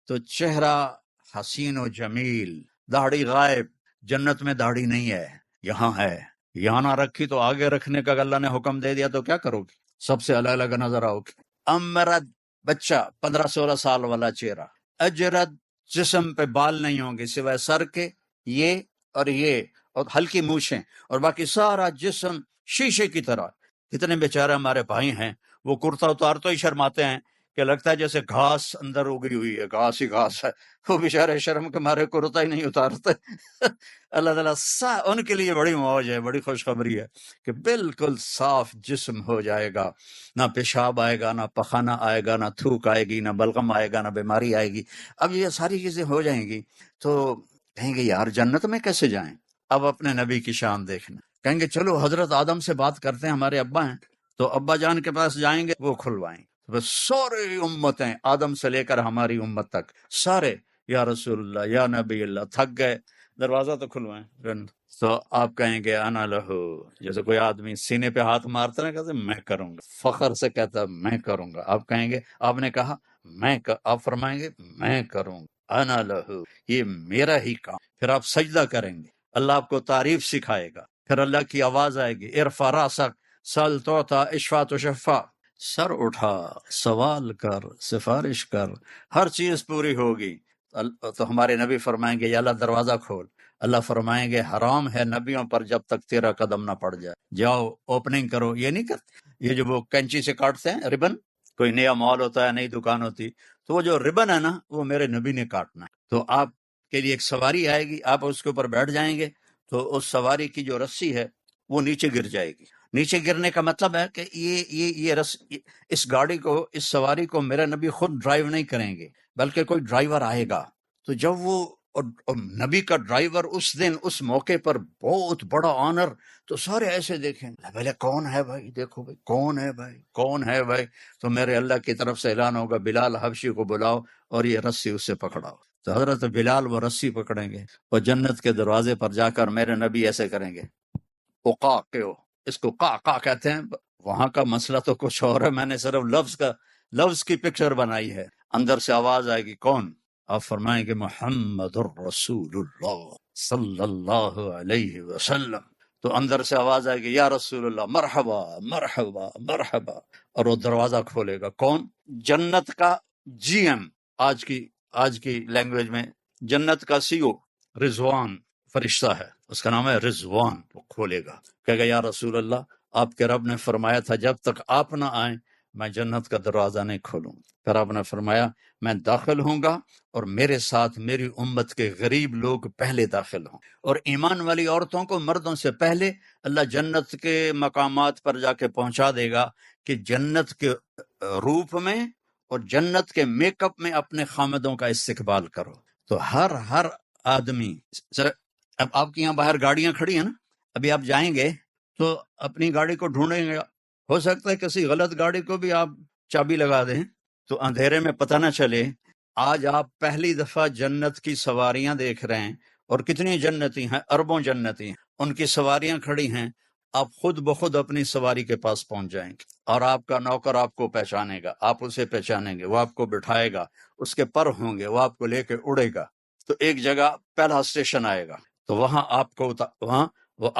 تو چہرہ حسین و جمیل، داڑھی غائب۔ جنت میں داڑھی نہیں ہے، یہاں ہے۔ یہاں نہ رکھی تو آگے رکھنے کا اللہ نے حکم دے دیا تو کیا کرو گے؟ سب سے الگ الگ نظر آؤ گے۔ امرد بچہ 15-16 سال والا چہرہ، اجرد جسم پہ بال نہیں ہوں گے سوائے سر کے، یہ اور ہلکی مونچھیں، اور باقی سارا جسم شیشے کی طرح۔ کتنے بیچارے ہمارے بھائی ہیں، وہ کرتا اتار تو ہی شرماتے ہیں کہ لگتا ہے جیسے گھاس اندر اگی ہوئی ہے، گھاس ہی گھاس ہے۔ وہ بیچارے شرم کے مارے کرتا ہی نہیں اتارتے۔ اللہ تعالیٰ ان کے لیے بڑی موج ہے، بڑی خوشخبری ہے کہ بالکل صاف جسم ہو جائے گا، نہ پیشاب آئے گا، نہ پخانہ آئے گا، نہ تھوک آئے گی، نہ بلغم آئے گا، نہ بیماری آئے گی۔ اب یہ ساری چیزیں ہو جائیں گی تو کہیں گے یار جنت میں کیسے جائیں؟ اب اپنے نبی کی شان دیکھنا، کہیں گے چلو حضرت آدم سے بات کرتے ہیں، ہمارے ابا ہیں، تو ابا جان کے پاس جائیں گے، وہ کھلوائیں گے۔ بس سارے امتیں آدم سے لے کر ہماری امت تک سارے یا رسول اللہ یا نبی اللہ تھک گئے، دروازہ تو کھلوائیں۔ تو آپ کہیں گے انا لہو، جیسے کوئی آدمی سینے پہ ہاتھ مارتا نا، کہتے میں کروں گا، فخر سے کہتا میں کروں گا۔ آپ کہیں گے آپ نے کہا آپ فرمائیں گے میں کروں گا، انا لہو، یہ میرا ہی کام۔ پھر آپ سجدہ کریں گے، اللہ آپ کو تعریف سکھائے گا، پھر اللہ کی آواز آئے گی ارفع راسک سل توتا اشفا تشفع، سر اٹھا سوال کر سفارش کر، ہر چیز پوری ہوگی۔ تو ہمارے نبی فرمائیں گے یا اللہ دروازہ کھول۔ اللہ فرمائیں گے حرام ہے نبیوں پر جب تک تیرا قدم نہ پڑ جائے، جاؤ اوپننگ کرو۔ یہ نہیں کرتے، یہ جو وہ کینچی سے کاٹتے ہیں ربن، کوئی نیا مال ہوتا ہے، نئی دکان ہوتی، تو وہ جو ربن ہے نا وہ میرے نبی نے کاٹنا ہے۔ تو آپ کے لیے ایک سواری آئے گی، آپ اس کے اوپر بیٹھ جائیں گے تو اس سواری کی جو رسی ہے وہ نیچے گر جائے گی۔ نیچے گرنے کا مطلب ہے کہ اس گاڑی کو، اس سواری کو میرا نبی خود ڈرائیو نہیں کریں گے، بلکہ کوئی ڈرائیور آئے گا۔ تو جب وہ اور نبی کا ڈرائیور اس دن اس موقع پر بہت بڑا آنر، تو سارے ایسے دیکھیں بھلے کون ہے بھائی، دیکھو بھائی کون ہے بھائی، کون ہے بھائی؟ تو میرے اللہ کی طرف سے اعلان ہوگا بلال حبشی کو بلاؤ اور یہ رسی اس سے پکڑاؤ۔ تو حضرت بلال وہ رسی پکڑیں گے اور جنت کے دروازے پر جا کر میرے نبی ایسے کریں گے، اقا کے اس کو قا کہتے ہیں، وہاں کا مسئلہ تو کچھ اور ہے، میں نے صرف لفظ کی پکچر بنائی ہے۔ اندر سے آواز آئے گی کون؟ آپ فرمائیں گے محمد الرسول اللہ صلی اللہ علیہ وسلم۔ تو اندر سے آواز آئے گی یا رسول اللہ مرحبا مرحبا مرحبا، اور وہ دروازہ کھولے گا کون؟ جنت کا جی ایم، آج کی لینگویج میں جنت کا سی او رضوان فرشتہ ہے، اس کا نام ہے رضوان۔ وہ کھولے گا، کہے گا یا رسول اللہ آپ کے رب نے فرمایا تھا جب تک آپ نہ آئیں میں جنت کا دروازہ نہیں کھولوں۔ پھر آپ نے فرمایا میں داخل ہوں گا اور میرے ساتھ میری امت کے غریب لوگ پہلے داخل ہوں، اور ایمان والی عورتوں کو مردوں سے پہلے اللہ جنت کے مقامات پر جا کے پہنچا دے گا کہ جنت کے روپ میں اور جنت کے میک اپ میں اپنے خامدوں کا استقبال کرو۔ تو ہر آدمی، اب آپ کے یہاں باہر گاڑیاں کھڑی ہیں نا، ابھی آپ جائیں گے تو اپنی گاڑی کو ڈھونڈیں گے، ہو سکتا ہے کسی غلط گاڑی کو بھی آپ چابی لگا دیں تو اندھیرے میں پتہ نہ چلے۔ آج آپ پہلی دفعہ جنت کی سواریاں دیکھ رہے ہیں، اور کتنی جنتی ہیں، اربوں جنتی ہیں، ان کی سواریاں کھڑی ہیں، آپ خود بخود اپنی سواری کے پاس پہنچ جائیں گے، اور آپ کا نوکر آپ کو پہچانے گا، آپ اسے پہچانیں گے، وہ آپ کو بٹھائے گا، اس کے پر ہوں گے، وہ آپ کو لے کے اڑے گا۔ تو ایک جگہ پہلا اسٹیشن آئے گا، تو وہاں وہ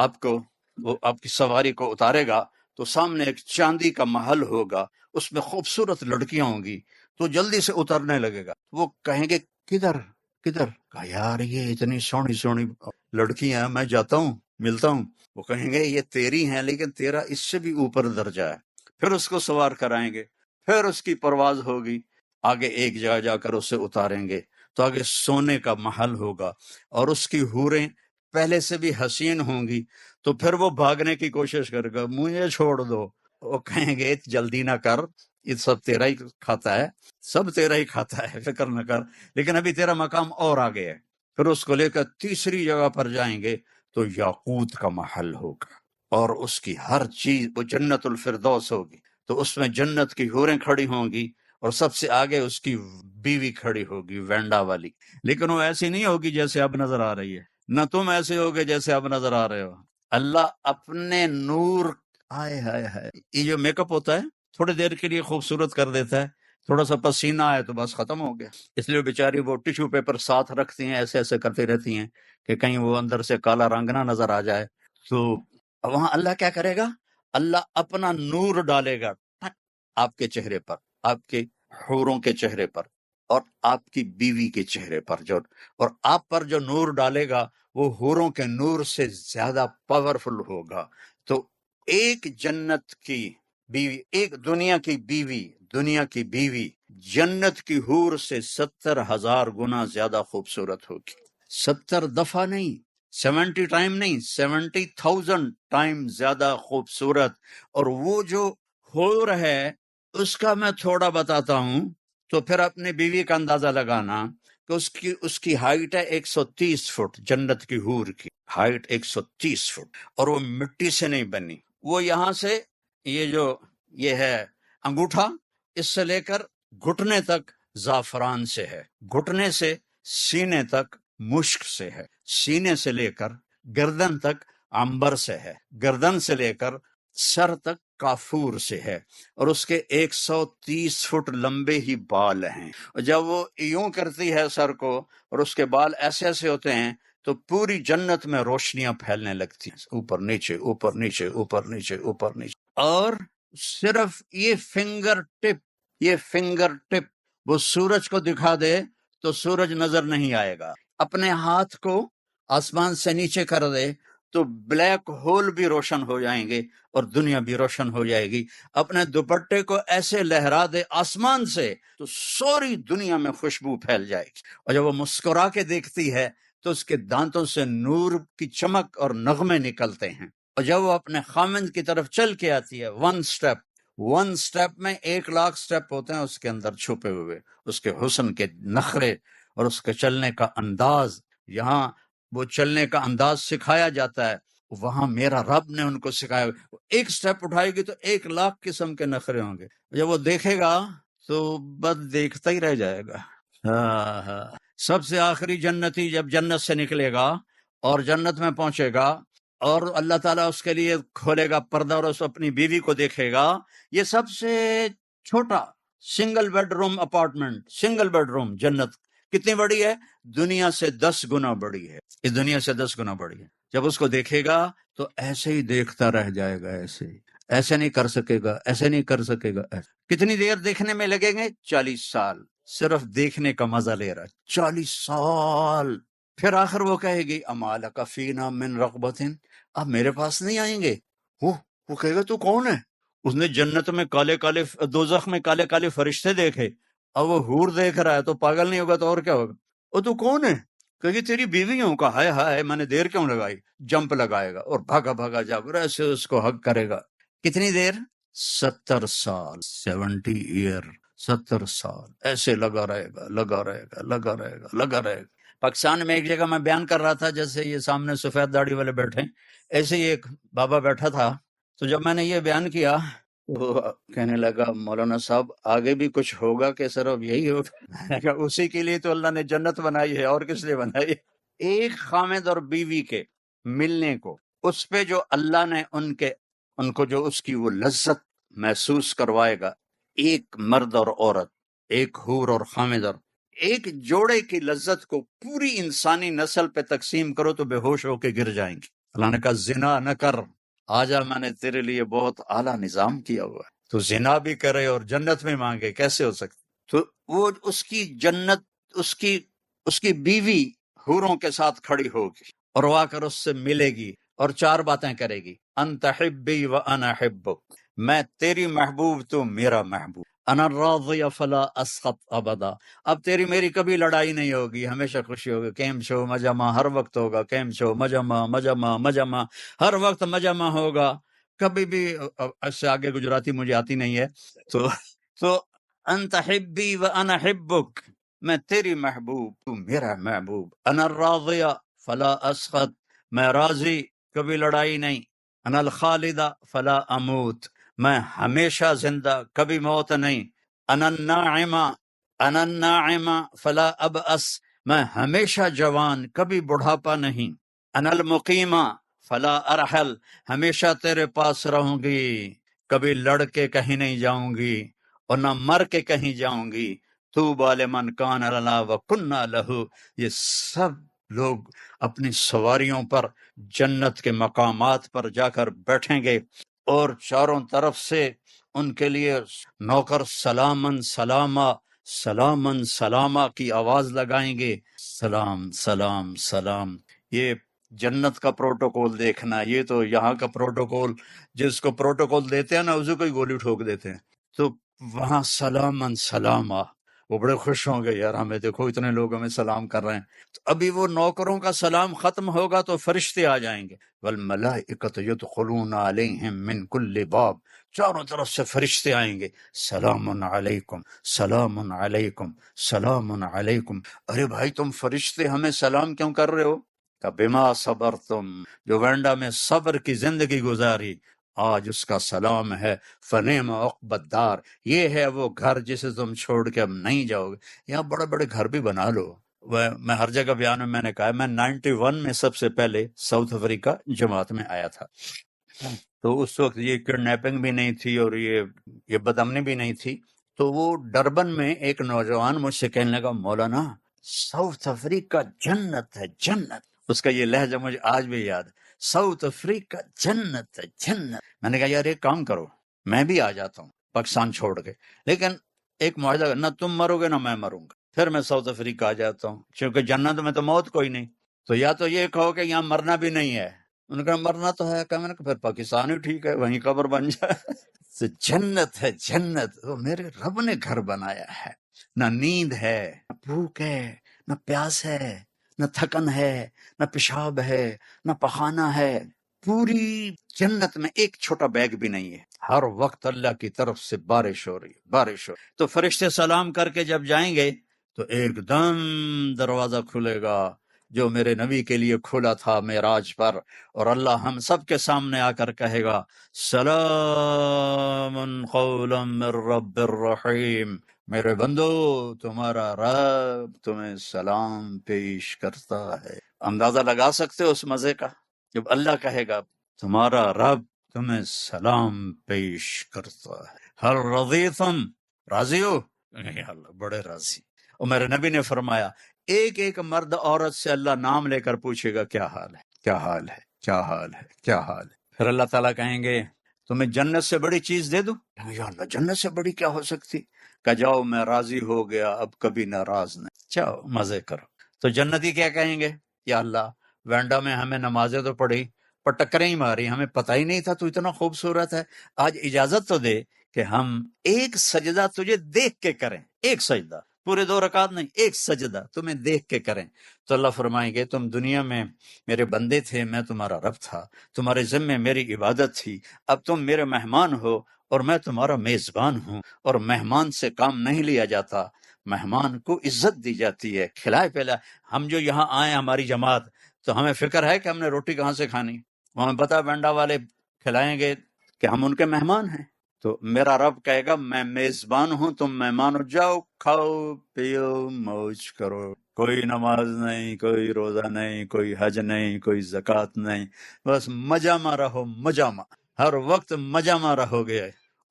آپ کی سواری کو اتارے گا، تو سامنے ایک چاندی کا محل ہوگا، اس میں خوبصورت لڑکیاں ہوں گی، تو جلدی سے اترنے لگے گا۔ وہ کہیں گے کدھر کہا یار یہ اتنی سونی سونی لڑکیاں، میں جاتا ہوں ملتا ہوں۔ وہ کہیں گے یہ تیری ہیں لیکن تیرا اس سے بھی اوپر درجہ ہے۔ پھر اس کو سوار کرائیں گے، پھر اس کی پرواز ہوگی، آگے ایک جگہ جا کر اسے اتاریں گے، تو آگے سونے کا محل ہوگا، اور اس کی حوریں پہلے سے بھی حسین ہوں گی، تو پھر وہ بھاگنے کی کوشش کرے گا، مجھے چھوڑ دو۔ وہ کہیں گے جلدی نہ کر، یہ سب تیرا ہی کھاتا ہے، سب تیرا ہی کھاتا ہے، فکر نہ کر، لیکن ابھی تیرا مقام اور آگے ہے۔ پھر اس کو لے کر تیسری جگہ پر جائیں گے تو یاقوت کا محل ہوگا، اور اس کی ہر چیز وہ جنت الفردوس ہوگی، تو اس میں جنت کی حوریں کھڑی ہوں گی، اور سب سے آگے اس کی بیوی کھڑی ہوگی وینڈا والی، لیکن وہ ایسی نہیں ہوگی جیسے اب نظر آ رہی ہے، نہ تم ایسے ہوگے جیسے اب نظر آ رہے ہو۔ اللہ اپنے نور، ہائے ہائے ہائے، یہ جو میک اپ ہوتا ہے تھوڑی دیر کے لیے خوبصورت کر دیتا ہے، تھوڑا سا پسینہ آئے تو بس ختم ہو گیا، اس لیے بیچاری وہ ٹیشو پیپر ساتھ رکھتی ہیں، ایسے ایسے کرتی رہتی ہیں کہ کہیں وہ اندر سے کالا رنگ نہ نظر آ جائے۔ تو وہاں اللہ کیا کرے گا؟ اللہ اپنا نور ڈالے گا ٹک آپ کے چہرے پر، آپ کے حوروں کے چہرے پر، اور آپ کی بیوی کے چہرے پر، جو اور آپ پر جو نور ڈالے گا وہ حوروں کے نور سے زیادہ پاورفل ہوگا۔ تو ایک جنت کی بیوی، ایک دنیا کی بیوی جنت کی حور سے 70,000 گنا زیادہ خوبصورت ہوگی۔ 70 دفعہ نہیں، 70 ٹائم نہیں، 70,000 ٹائم زیادہ خوبصورت۔ اور وہ جو حور ہے اس کا میں تھوڑا بتاتا ہوں، تو پھر اپنی بیوی کا اندازہ لگانا کہ اس کی ہائٹ ہے 130 فٹ، جنت کی حور کی ہائٹ 130 فٹ، اور وہ مٹی سے نہیں بنی، وہ یہاں سے یہ ہے انگوٹھا، اس سے لے کر گھٹنے تک زعفران سے ہے، گھٹنے سے سینے تک مشک سے ہے، سینے سے لے کر گردن تک عنبر سے ہے، گردن سے لے کر سر تک کافور سے ہے، اور اس کے 130 فٹ لمبے ہی بال ہیں، اور جب وہ یوں کرتی ہے سر کو اور اس کے بال ایسے ایسے ہوتے ہیں تو پوری جنت میں روشنیاں پھیلنے لگتی ہیں، اوپر نیچے اوپر نیچے اوپر نیچے اوپر نیچے، اور صرف یہ فنگر ٹپ وہ سورج کو دکھا دے تو سورج نظر نہیں آئے گا، اپنے ہاتھ کو آسمان سے نیچے کر دے تو بلیک ہول بھی روشن ہو جائیں گے اور دنیا بھی روشن ہو جائے گی، اپنے دوپٹے کو ایسے لہرا دے آسمان سے تو ساری دنیا میں خوشبو پھیل جائے گی، اور جب وہ مسکرا کے دیکھتی ہے تو اس کے دانتوں سے نور کی چمک اور نغمے نکلتے ہیں، اور جب وہ اپنے خامند کی طرف چل کے آتی ہے ون سٹیپ میں 1,00,000 سٹیپ ہوتے ہیں اس کے اندر چھپے ہوئے، اس کے حسن کے نخرے اور اس کے چلنے کا انداز، یہاں وہ چلنے کا انداز سکھایا جاتا ہے، وہاں میرا رب نے ان کو سکھایا، ایک سٹیپ اٹھائے گی تو 1,00,000 قسم کے نخرے ہوں گے، جب وہ دیکھے گا تو بس دیکھتا ہی رہ جائے گا۔ ہاں، سب سے آخری جنتی جب جنت سے نکلے گا اور جنت میں پہنچے گا اور اللہ تعالیٰ اس کے لیے کھولے گا پردہ اور اس اپنی بیوی کو دیکھے گا، یہ سب سے چھوٹا single bed room apartment, single bed room جنت کتنی بڑی ہے؟ دنیا سے 10 گنا بڑی ہے، اس دنیا سے 10 گنا بڑی ہے۔ جب اس کو دیکھے گا تو ایسے ہی دیکھتا رہ جائے گا، ایسے ہی، ایسے نہیں کر سکے گا، ایسے نہیں کر سکے گا، ایسے۔ کتنی دیر دیکھنے میں لگیں گے؟ 40 سال، صرف دیکھنے کا مزہ لے رہا ہے، 40 سال۔ پھر آخر وہ کہے گی اما لک فینا من رغبت، اب میرے پاس نہیں آئیں گے؟ وہ کہے گا تو کون ہے؟ اس نے جنت میں کالے کالے، دوزخ میں کالے کالے فرشتے دیکھے، اب وہ حور دیکھ رہا ہے تو پاگل نہیں ہوگا تو اور کیا ہوگا؟ وہ تو کون ہے؟ کہ تیری بیوی ہوں کا، ہائے ہائے میں نے دیر کیوں لگائی، جمپ لگائے گا اور بھاگا بھاگا جا کر ایسے اس کو حگ کرے گا۔ کتنی دیر؟ 70 سال، 70 ایئر، 70 سال ایسے لگا رہے گا، لگا رہے گا، لگا رہے گا، لگا رہے گا۔ پاکستان میں ایک جگہ میں بیان کر رہا تھا، جیسے یہ سامنے سفید داڑھی والے بیٹھے، ایسے ہی ایک بابا بیٹھا تھا، تو جب میں نے یہ بیان کیا تو کہنے لگا مولانا صاحب آگے بھی کچھ ہوگا کہ صرف یہی ہوگا؟ میں نے کہا اسی کے لیے تو اللہ نے جنت بنائی ہے، اور کس لیے بنائی ہے؟ ایک خامد اور بیوی کے ملنے کو، اس پہ جو اللہ نے ان کو جو اس کی وہ لذت محسوس کروائے گا، ایک مرد اور عورت، ایک حور اور خامد، اور ایک جوڑے کی لذت کو پوری انسانی نسل پہ تقسیم کرو تو بے ہوش ہو کے گر جائیں گے۔ اللہ نے کہا زنا نہ کر، آجا میں نے تیرے لیے بہت اعلیٰ نظام کیا ہوا ہے، تو زنا بھی کرے اور جنت میں مانگے، کیسے ہو سکتا؟ تو وہ اس کی جنت، اس کی بیوی حوروں کے ساتھ کھڑی ہوگی اور وہ آ کر اس سے ملے گی اور 4 باتیں کرے گی، انت حبی و انا حبک، میں تیری محبوب تو میرا محبوب، انا راضی فلا اسخط ابدا، اب تیری میری کبھی لڑائی نہیں ہوگی، ہمیشہ خوشی ہوگی، کیم شو مجمع ہر وقت ہوگا، کیم شو مجمع مجمع مجمع ہر وقت مجمع ہوگا، کبھی بھی۔ اس سے آگے گجراتی مجھے آتی نہیں ہے، تو انت حبی و انا حبک، میں تیری محبوب تو میرا محبوب، انا الراضیہ فلا اسخط، میں راضی کبھی لڑائی نہیں، انا الخالدہ فلا اموت، میں ہمیشہ زندہ کبھی موت نہیں، انا الناعمہ، انا الناعمہ فلا ابأس، میں ہمیشہ جوان کبھی بڑھاپا نہیں، انا المقیمہ فلا ارحل، ہمیشہ تیرے پاس رہوں گی، کبھی لڑ کے کہیں نہیں جاؤں گی اور نہ مر کے کہیں جاؤں گی، طوبی لمن کان لنا وکنا لہ، یہ سب لوگ اپنی سواریوں پر جنت کے مقامات پر جا کر بیٹھیں گے اور چاروں طرف سے ان کے لیے نوکر سلامن سلاما سلامن سلاما کی آواز لگائیں گے، سلام سلام سلام۔ یہ جنت کا پروٹوکول دیکھنا، یہ تو یہاں کا پروٹوکول، جس کو پروٹوکول دیتے ہیں نا اسے کوئی گولی ٹھوک دیتے ہیں، تو وہاں سلامن سلاما، وہ بڑے خوش ہوں گے، یار ہمیں دیکھو اتنے لوگ ہمیں سلام کر رہے ہیں۔ تو ابھی وہ نوکروں کا سلام ختم ہوگا تو فرشتے آ جائیں گے، والملائکۃ یدخلون علیہم من کل باب، چاروں طرف سے فرشتے آئیں گے، سلام علیکم سلام علیکم سلام علیکم۔ ارے بھائی تم فرشتے ہمیں سلام کیوں کر رہے ہو؟ کہ بما صبرتم، جو وینڈا میں صبر کی زندگی گزاری، آج اس کا سلام ہے، فنعم عقبی الدار، یہ ہے وہ گھر جسے تم چھوڑ کے اب نہیں جاؤ گے۔ یہاں بڑے بڑے گھر بھی بنا لو۔ میں ہر جگہ بیان میں نے کہا ہے، میں 91 میں سب سے پہلے ساؤتھ افریقہ جماعت میں آیا تھا، تو اس وقت یہ کڈنیپنگ بھی نہیں تھی اور یہ بدامنی بھی نہیں تھی، تو وہ ڈربن میں ایک نوجوان مجھ سے کہنے لگا، مولانا ساؤتھ افریقہ جنت ہے جنت، اس کا یہ لہجہ مجھے آج بھی یاد ہے، ساؤتھ افریقہ جنت ہے جنت۔ میں نے کہا یار ایک کام کرو، میں بھی آ جاتا ہوں پاکستان چھوڑ کے، لیکن ایک معاہدہ، نہ تم مرو گے نہ میں مروں گا، پھر میں ساؤتھ افریقہ آ جاتا ہوں، کیونکہ جنت میں تو موت کوئی نہیں، تو یا تو یہ کہو کہ یہاں مرنا بھی نہیں ہے، انہوں نے کہا مرنا تو ہے، کہ میں نے کہا پھر پاکستان ہی ٹھیک ہے، وہیں قبر بن جائے۔ تو جنت ہے جنت، وہ میرے رب نے گھر بنایا ہے، نہ نیند ہے، نہ بھوک ہے، نہ پیاس ہے، نہ تھکن ہے، نہ پیشاب ہے، نہ پخانہ ہے، پوری جنت میں ایک چھوٹا بیگ بھی نہیں ہے، ہر وقت اللہ کی طرف سے بارش ہو رہی ہے، بارش ہو رہی ہے۔ تو فرشتے سلام کر کے جب جائیں گے تو ایک دم دروازہ کھلے گا جو میرے نبی کے لیے کھلا تھا معراج پر، اور اللہ ہم سب کے سامنے آ کر کہے گا، سلام قولا من رب الرحیم، میرے بندو تمہارا رب تمہیں سلام پیش کرتا ہے۔ اندازہ لگا سکتے ہو اس مزے کا، جب اللہ کہے گا تمہارا رب تمہیں سلام پیش کرتا ہے، ہر رضیتم، راضی ہو؟ یا اللہ بڑے راضی۔ اور میرے نبی نے فرمایا ایک ایک مرد عورت سے اللہ نام لے کر پوچھے گا کیا حال ہے، کیا حال ہے، کیا حال ہے، کیا حال ہے۔ پھر اللہ تعالیٰ کہیں گے تمہیں جنت سے بڑی چیز دے دوں؟ یا اللہ جنت سے بڑی کیا ہو سکتی؟ کہ جاؤ میں راضی ہو گیا، اب کبھی ناراض نہیں، جاؤ مزے کرو۔ تو جنتی کیا کہیں گے؟ یا اللہ وینڈا میں ہمیں نمازیں تو پڑھی پر ٹکریں ہی ماری، ہمیں پتہ ہی نہیں تھا تو اتنا خوبصورت ہے، آج اجازت تو دے کہ ہم ایک سجدہ تجھے دیکھ کے کریں، ایک سجدہ، پورے 2 رکعت نہیں، ایک سجدہ تمہیں دیکھ کے کریں۔ تو اللہ فرمائیں گے تم دنیا میں میرے بندے تھے، میں تمہارا رب تھا، تمہارے ذمے میری عبادت تھی، اب تم میرے مہمان ہو اور میں تمہارا میزبان ہوں، اور مہمان سے کام نہیں لیا جاتا، مہمان کو عزت دی جاتی ہے، کھلائے پلائے۔ ہم جو یہاں آئے ہماری جماعت، تو ہمیں فکر ہے کہ ہم نے روٹی کہاں سے کھانی، ہمیں پتہ بینڈا والے کھلائیں گے کہ ہم ان کے مہمان ہیں۔ تو میرا رب کہے گا میں میزبان ہوں، تم مہمان ہو، جاؤ کھاؤ پیو موج کرو، کوئی نماز نہیں، کوئی روزہ نہیں، کوئی حج نہیں، کوئی زکوٰۃ نہیں، بس مجامع رہو، مجامع، ہر وقت مجامع رہو گے،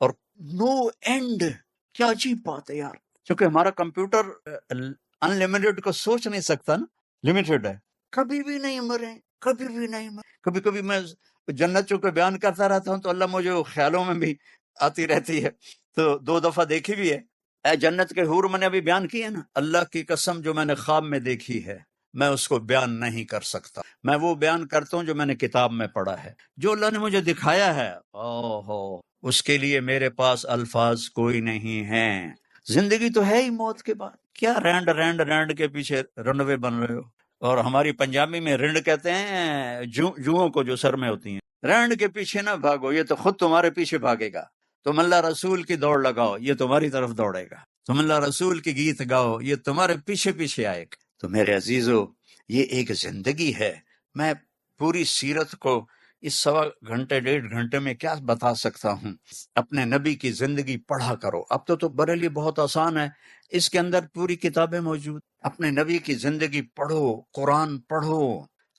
اور نو اینڈ۔ کیا عجیب بات ہے یار، کیونکہ ہمارا کمپیوٹر ان لمیٹڈ کو سوچ نہیں سکتا نا، لمیٹڈ ہے، کبھی بھی نہیں مرے، کبھی بھی نہیں مرے۔ کبھی کبھی میں جنت چونکہ بیان کرتا رہتا ہوں تو اللہ مجھے خیالوں میں بھی آتی رہتی ہے، تو 2 دفعہ دیکھی بھی ہے۔ اے جنت کے حور میں نے ابھی بیان کی ہے نا، اللہ کی قسم جو میں نے خواب میں دیکھی ہے میں اس کو بیان نہیں کر سکتا، میں وہ بیان کرتا ہوں جو میں نے کتاب میں پڑھا ہے، جو اللہ نے مجھے دکھایا ہے، اوہو اس کے لیے میرے پاس الفاظ کوئی نہیں ہیں۔ زندگی تو ہے ہی موت کے بعد، کیا رینڈ رینڈ رینڈ کے پیچھے رنوے بن رہے ہو؟ اور ہماری پنجابی میں رنڈ کہتے ہیں جوؤں کو جو سر میں ہوتی ہیں، رینڈ کے پیچھے نہ بھاگو، یہ تو خود تمہارے پیچھے بھاگے گا۔ تم اللہ رسول کی دوڑ لگاؤ، یہ تمہاری طرف دوڑے گا، تم اللہ رسول کی گیت گاؤ، یہ تمہارے پیچھے پیچھے آئے گا۔ تو میرے عزیزو، یہ ایک زندگی ہے۔ میں پوری سیرت کو اس 1.25 1.5 گھنٹے میں کیا بتا سکتا ہوں؟ اپنے نبی کی زندگی پڑھا کرو۔ اب تو میرے لیے بہت آسان ہے، اس کے اندر پوری کتابیں موجود۔ اپنے نبی کی زندگی پڑھو، قرآن پڑھو،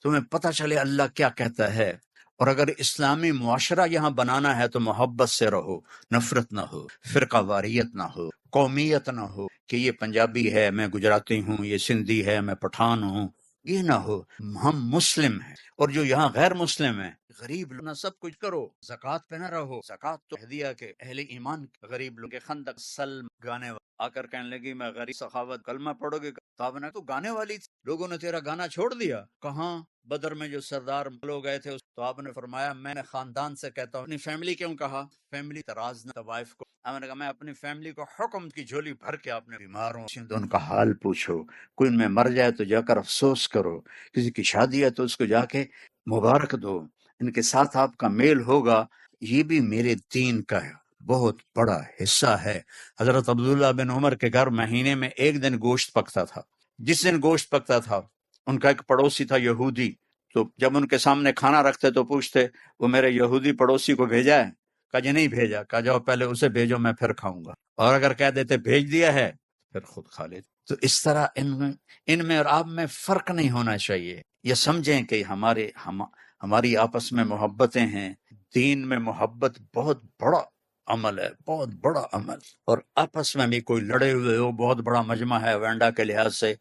تمہیں پتہ چلے اللہ کیا کہتا ہے۔ اور اگر اسلامی معاشرہ یہاں بنانا ہے تو محبت سے رہو، نفرت نہ ہو، فرقہ واریت نہ ہو، قومیت نہ ہو کہ یہ پنجابی ہے میں گجراتی ہوں، یہ سندھی ہے میں پٹھان ہوں، یہ نہ ہو۔ ہم مسلم ہیں، اور جو یہاں غیر مسلم ہیں، غریب لوگ نہ سب کچھ کرو، زکوٰۃ پہ نہ رہو۔ زکوٰۃ تو ہدیہ کے اہل ایمان غریب لوگ کے خندق سلم گانے آ کر کہنے لگی میں غریب سخاوت کلمہ پڑھو گے تو آپ نے تو گانے والی تھی، لوگوں نے تیرا گانا چھوڑ دیا۔ کہاں؟ بدر میں جو سردار لوگ گئے تھے تو آپ نے فرمایا میں نے خاندان سے کہتا ہوں۔ اپنی فیملی کیوں کہا؟ فیملی تراز نہ وائف کو۔ آپ نے کہا میں اپنی فیملی کو حکم کی جھولی بھر کے، آپ نے بیمار ہوں تو ان کا حال پوچھو، کوئی ان میں مر جائے تو جا کر افسوس کرو، کسی کی شادی ہے تو اس کو جا کے مبارک دو، ان کے ساتھ آپ کا میل ہوگا۔ یہ بھی میرے دین کا بہت بڑا حصہ ہے۔ حضرت عبداللہ بن عمر کے گھر مہینے میں ایک دن گوشت پکتا تھا۔ جس دن گوشت پکتا تھا، ان کا ایک پڑوسی تھا یہودی، تو جب ان کے سامنے کھانا رکھتے تو پوچھتے وہ میرے یہودی پڑوسی کو بھیجا ہے؟ کہا جی نہیں بھیجا۔ کہا جاؤ پہلے اسے بھیجو میں پھر کھاؤں گا، اور اگر کہہ دیتے بھیج دیا ہے پھر خود کھا لیتے۔ تو اس طرح ان میں اور آپ میں فرق نہیں ہونا چاہیے۔ یہ سمجھیں کہ ہماری آپس میں محبتیں ہیں۔ دین میں محبت بہت بڑا عمل ہے، بہت بڑا عمل۔ اور آپس میں بھی کوئی لڑے ہوئے ہو، بہت بڑا مجمع ہے وینڈا کے لحاظ سے،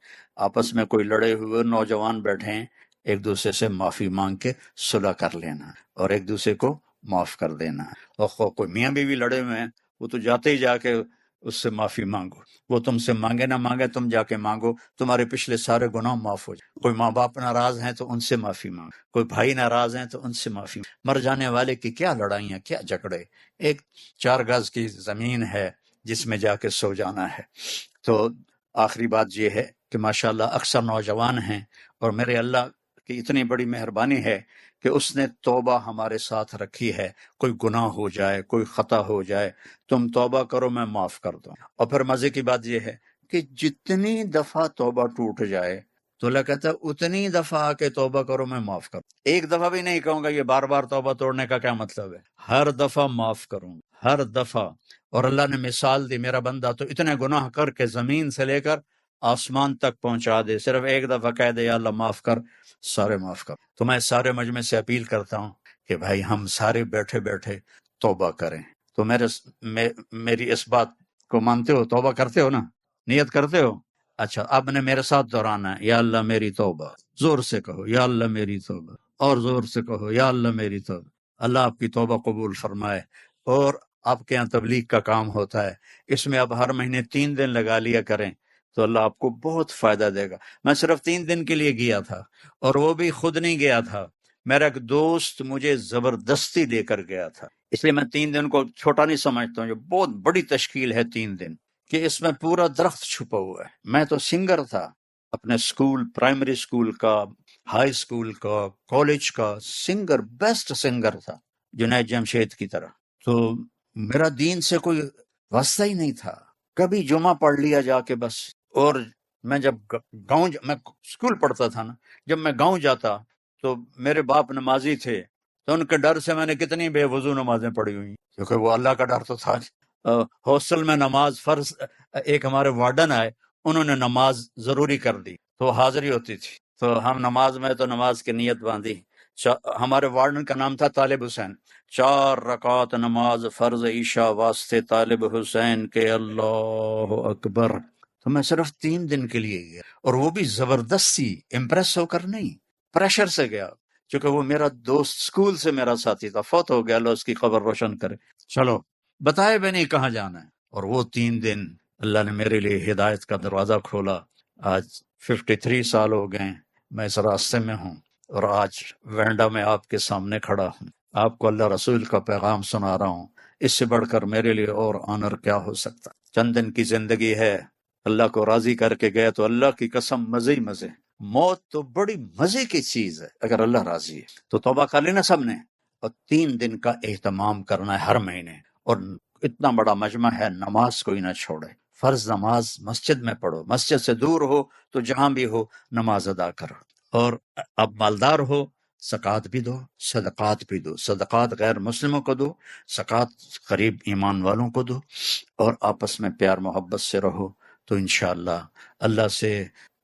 آپس میں کوئی لڑے ہوئے نوجوان بیٹھے ہیں، ایک دوسرے سے معافی مانگ کے صلح کر لینا اور ایک دوسرے کو معاف کر دینا۔ اور کوئی میاں بیوی لڑے ہوئے ہیں، وہ تو جاتے ہی جا کے اس سے معافی مانگو، وہ تم سے مانگے نہ مانگے تم جا کے مانگو، تمہارے پچھلے سارے گناہ معاف ہو جائے۔ کوئی ماں باپ ناراض ہیں تو ان سے معافی مانگو، کوئی بھائی ناراض ہیں تو ان سے معافی مانگو۔ مر جانے والے کی کیا لڑائیاں، کیا جھگڑے، ایک 4 گز کی زمین ہے جس میں جا کے سو جانا ہے۔ تو آخری بات یہ ہے کہ ماشاءاللہ اکثر نوجوان ہیں، اور میرے اللہ کی اتنی بڑی مہربانی ہے کہ اس نے توبہ ہمارے ساتھ رکھی ہے۔ کوئی گناہ ہو جائے، کوئی خطا ہو جائے، تم توبہ کرو میں معاف کر دوں۔ اور پھر مزے کی بات یہ ہے کہ جتنی دفعہ توبہ ٹوٹ جائے تو اللہ کہتا ہے اتنی دفعہ آ کے توبہ کرو میں معاف کروں۔ ایک دفعہ بھی نہیں کہوں گا یہ بار بار توبہ توڑنے کا کیا مطلب ہے، ہر دفعہ معاف کروں، ہر دفعہ۔ اور اللہ نے مثال دی، میرا بندہ تو اتنے گناہ کر کے زمین سے لے کر آسمان تک پہنچا دے، صرف ایک دفعہ کہہ دے یا اللہ معاف کر، سارے معاف کر۔ تو میں سارے مجمع سے اپیل کرتا ہوں کہ بھائی ہم سارے بیٹھے بیٹھے توبہ کریں۔ تو میری اس بات کو مانتے ہو، توبہ کرتے ہو نا، نیت کرتے ہو؟ اچھا اب نے میرے ساتھ دہرانا ہے، یا اللہ میری توبہ، زور سے کہو یا اللہ میری توبہ، اور زور سے کہو یا اللہ میری توبہ۔ اللہ آپ کی توبہ قبول فرمائے۔ اور آپ کے یہاں تبلیغ کا کام ہوتا ہے، اس میں آپ ہر مہینے 3 دن لگا لیا کریں تو اللہ آپ کو بہت فائدہ دے گا۔ میں صرف 3 دن کے لیے گیا تھا، اور وہ بھی خود نہیں گیا تھا، میرا ایک دوست مجھے زبردستی لے کر گیا تھا۔ اس لیے میں 3 دن کو چھوٹا نہیں سمجھتا ہوں، یہ بہت بڑی تشکیل ہے 3 دن، کہ اس میں پورا درخت چھپا ہوا ہے۔ میں تو سنگر تھا اپنے سکول، پرائمری سکول کا، ہائی سکول کا، کالج کا سنگر، بیسٹ سنگر تھا جنید جمشید کی طرح۔ تو میرا دین سے کوئی واسطہ ہی نہیں تھا، کبھی جمعہ پڑھ لیا جا کے بس۔ اور میں جب میں سکول پڑھتا تھا نا، جب میں گاؤں جاتا تو میرے باپ نمازی تھے، تو ان کے ڈر سے میں نے کتنی بے وضو نمازیں پڑھی ہوئی، کیونکہ وہ اللہ کا ڈر تو تھا۔ ہاسٹل میں نماز فرض، ایک ہمارے وارڈن آئے، انہوں نے نماز ضروری کر دی تو حاضری ہوتی تھی، تو ہم نماز میں تو نماز کی نیت باندھی۔ ہمارے وارڈن کا نام تھا طالب حسین۔ 4 رکعت نماز فرض عشاء واسطے طالب حسین کے، اللہ اکبر۔ تو میں صرف 3 دن کے لیے گیا، اور وہ بھی زبردستی، امپریس ہو کر نہیں، پریشر سے گیا، چونکہ وہ میرا دوست سکول سے میرا ساتھی تھا، فوت ہو گیا، اللہ اس کی قبر روشن کرے۔ چلو بتائے بھی نہیں کہاں جانا ہے، اور وہ 3 دن اللہ نے میرے لیے ہدایت کا دروازہ کھولا۔ آج 53 سال ہو گئے میں اس راستے میں ہوں، اور آج وینڈا میں آپ کے سامنے کھڑا ہوں، آپ کو اللہ رسول کا پیغام سنا رہا ہوں۔ اس سے بڑھ کر میرے لیے اور آنر کیا ہو سکتا؟ چند دن کی زندگی ہے، اللہ کو راضی کر کے گئے تو اللہ کی قسم مزے ہی مزے۔ موت تو بڑی مزے کی چیز ہے اگر اللہ راضی ہے تو توبہ کر لینا سب نے، اور 3 دن کا اہتمام کرنا ہے ہر مہینے، اور اتنا بڑا مجمع ہے، نماز کوئی نہ چھوڑے، فرض نماز مسجد میں پڑھو، مسجد سے دور ہو تو جہاں بھی ہو نماز ادا کرو، اور اب مالدار ہو زکوٰۃ بھی دو، صدقات بھی دو، صدقات غیر مسلموں کو دو، زکوٰۃ قریب ایمان والوں کو دو، اور آپس میں پیار محبت سے رہو، تو انشاءاللہ اللہ سے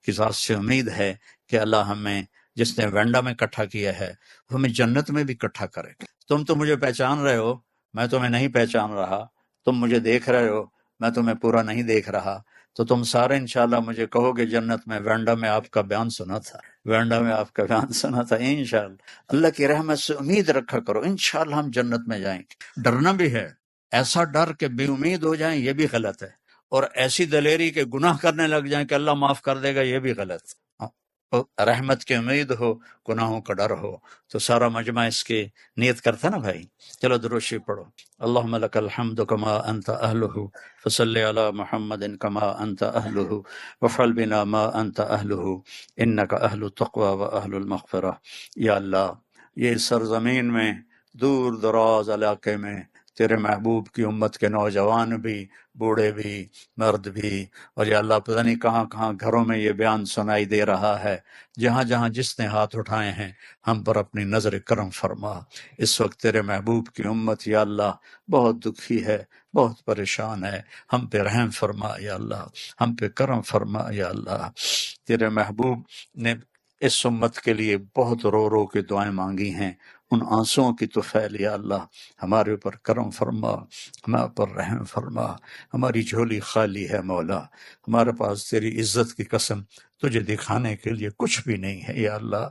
کی ذات سے امید ہے کہ اللہ ہمیں، جس نے وینڈا میں اکٹھا کیا ہے، وہ ہمیں جنت میں بھی اکٹھا کرے۔ تم تو مجھے پہچان رہے ہو، میں تمہیں نہیں پہچان رہا، تم مجھے دیکھ رہے ہو، میں تمہیں پورا نہیں دیکھ رہا، تو تم سارے انشاءاللہ مجھے کہو گے جنت میں وینڈا میں آپ کا بیان سنا تھا، وینڈا میں آپ کا بیان سنا تھا۔ انشاءاللہ اللہ کی رحمت سے امید رکھا کرو، انشاءاللہ ہم جنت میں جائیں گے۔ ڈرنا بھی ہے، ایسا ڈر کہ بے امید ہو جائیں یہ بھی غلط ہے، اور ایسی دلیری کہ گناہ کرنے لگ جائیں کہ اللہ معاف کر دے گا یہ بھی غلط ہے۔ رحمت کی امید ہو، گناہوں کا ڈر ہو، تو سارا مجمع اس کی نیت کرتا نا بھائی۔ چلو درود شریف پڑھو۔ اللہم لک الحمد کما انت اہلہ فصلی علی محمد کما انت اہلہ وفعل بنا ما انت اہلہ انک اہل التقوی و اہل المغفرہ۔ یا اللہ، یہ سرزمین میں دور دراز علاقے میں تیرے محبوب کی امت کے نوجوان بھی، بوڑھے بھی، مرد بھی، اور یا اللہ پتہ نہیں کہاں کہاں گھروں میں یہ بیان سنائی دے رہا ہے، جہاں جہاں جس نے ہاتھ اٹھائے ہیں ہم پر اپنی نظر کرم فرما۔ اس وقت تیرے محبوب کی امت یا اللہ بہت دکھی ہے، بہت پریشان ہے، ہم پہ رحم فرما یا اللہ، ہم پہ کرم فرما یا اللہ۔ تیرے محبوب نے اس امت کے لیے بہت رو رو کے دعائیں مانگی ہیں، ان آنسوؤں کی تو پھیل یا اللہ، ہمارے اوپر کرم فرما، ہمارے پر رحم فرما۔ ہماری جھولی خالی ہے مولا، ہمارے پاس تیری عزت کی قسم تجھے دکھانے کے لیے کچھ بھی نہیں ہے یا اللہ،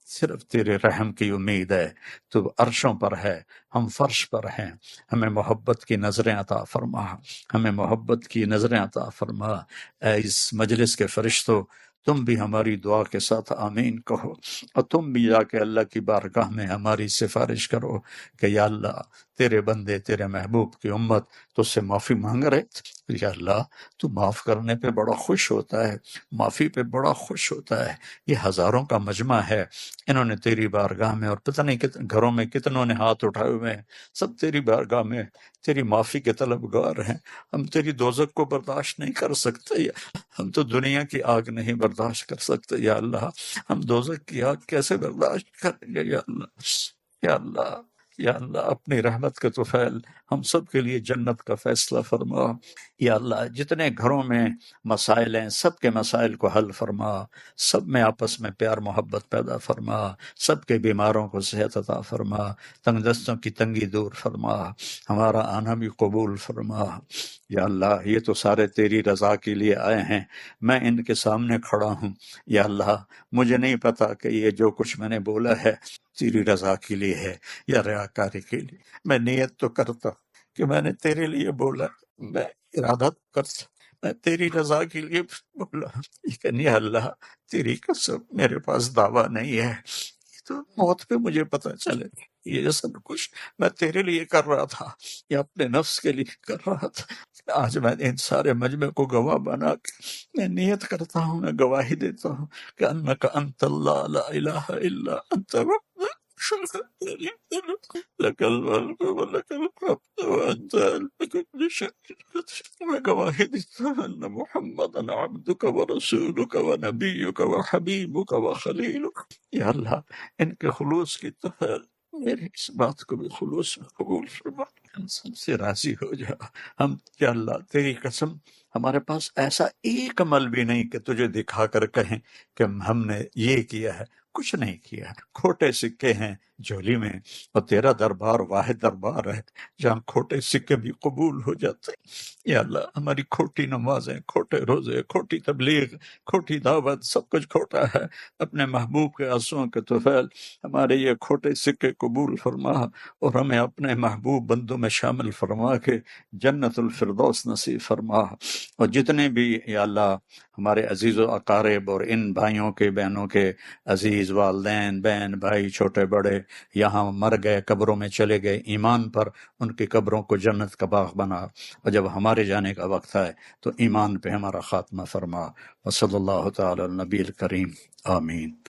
صرف تیرے رحم کی امید ہے۔ تو عرشوں پر ہے، ہم فرش پر ہیں، ہمیں محبت کی نظریں عطا فرما، ہمیں محبت کی نظریں عطا فرما۔ اے اس مجلس کے فرشتوں، تم بھی ہماری دعا کے ساتھ آمین کہو، اور تم بھی جا کے اللہ کی بارگاہ میں ہماری سفارش کرو کہ یا اللہ تیرے بندے، تیرے محبوب کی امت تجھ سے معافی مانگ رہے، یا اللہ تو معاف کرنے پہ بڑا خوش ہوتا ہے، معافی پہ بڑا خوش ہوتا ہے۔ یہ ہزاروں کا مجمع ہے، انہوں نے تیری بارگاہ میں، اور پتہ نہیں گھروں میں کتنوں نے ہاتھ اٹھائے ہوئے ہیں، سب تیری بارگاہ میں تیری معافی کے طلبگار ہیں۔ ہم تیری دوزخ کو برداشت نہیں کر سکتے، ہم تو دنیا کی آگ نہیں برداشت کر سکتے یا اللہ، ہم دوزخ کی آگ کیسے برداشت کریں گے یا اللہ۔ یا اللہ، یا اللہ اپنی رحمت کا طفیل ہم سب کے لیے جنت کا فیصلہ فرما۔ یا اللہ جتنے گھروں میں مسائل ہیں سب کے مسائل کو حل فرما، سب میں آپس میں پیار محبت پیدا فرما، سب کے بیماروں کو صحت عطا فرما، تنگ دستوں کی تنگی دور فرما، ہمارا آنا بھی قبول فرما۔ یا اللہ یہ تو سارے تیری رضا کے لیے آئے ہیں، میں ان کے سامنے کھڑا ہوں یا اللہ، مجھے نہیں پتا کہ یہ جو کچھ میں نے بولا ہے تیری رضا کے لیے ہے یا ریاکاری کے لیے۔ میں نیت تو کرتا کہ میں نے تیرے لیے بولا، میں ارادہ کرتا میں تیری رضا کے لیے بولا، لیکن یا اللہ تیری قسم میرے پاس دعویٰ نہیں ہے، یہ تو موت پہ مجھے پتہ چلے یہ سب کچھ میں تیرے لیے کر رہا تھا یا اپنے نفس کے لیے کر رہا تھا۔ آج میں ان سارے مجمع کو گواہ بنا کے میں نیت کرتا ہوں، میں گواہی دیتا ہوں کہ انک انت اللہ لا الہ الا انت لک الملک ولک الحمد وانت على كل شيء قدير۔ میں گواہی دیتا ہوں ان محمدا عبدک ورسولک ونبیک وحبیبک وخلیلک۔ یا اللہ ان کے خلوص کی طرف میری اس بات کو بھی خلوص میں قبول فرما، ہم سب سے راضی ہو جا۔ ہم یا اللہ تیری قسم ہمارے پاس ایسا ایک عمل بھی نہیں کہ تجھے دکھا کر کہیں کہ ہم نے یہ کیا ہے، کچھ نہیں کیا، کھوٹے سکے ہیں جھولی میں، اور تیرا دربار واحد دربار ہے جہاں کھوٹے سکے بھی قبول ہو جاتے ہیں۔ یا اللہ ہماری کھوٹی نمازیں، کھوٹے روزے، کھوٹی تبلیغ، کھوٹی دعوت، سب کچھ کھوٹا ہے، اپنے محبوب کے آنسوؤں کے طفیل ہمارے یہ کھوٹے سکے قبول فرما، اور ہمیں اپنے محبوب بندوں میں شامل فرما کے جنت الفردوس نصیب فرما۔ اور جتنے بھی یا اللہ ہمارے عزیز و اقارب اور ان بھائیوں کے بہنوں کے عزیز والدین، بہن بھائی، چھوٹے بڑے یہاں مر گئے، قبروں میں چلے گئے ایمان پر، ان کی قبروں کو جنت کا باغ بنا، اور جب ہمارے جانے کا وقت ہے تو ایمان پہ ہمارا خاتمہ فرما۔ وصلی اللہ تعالی علی النبی الکریم، آمین۔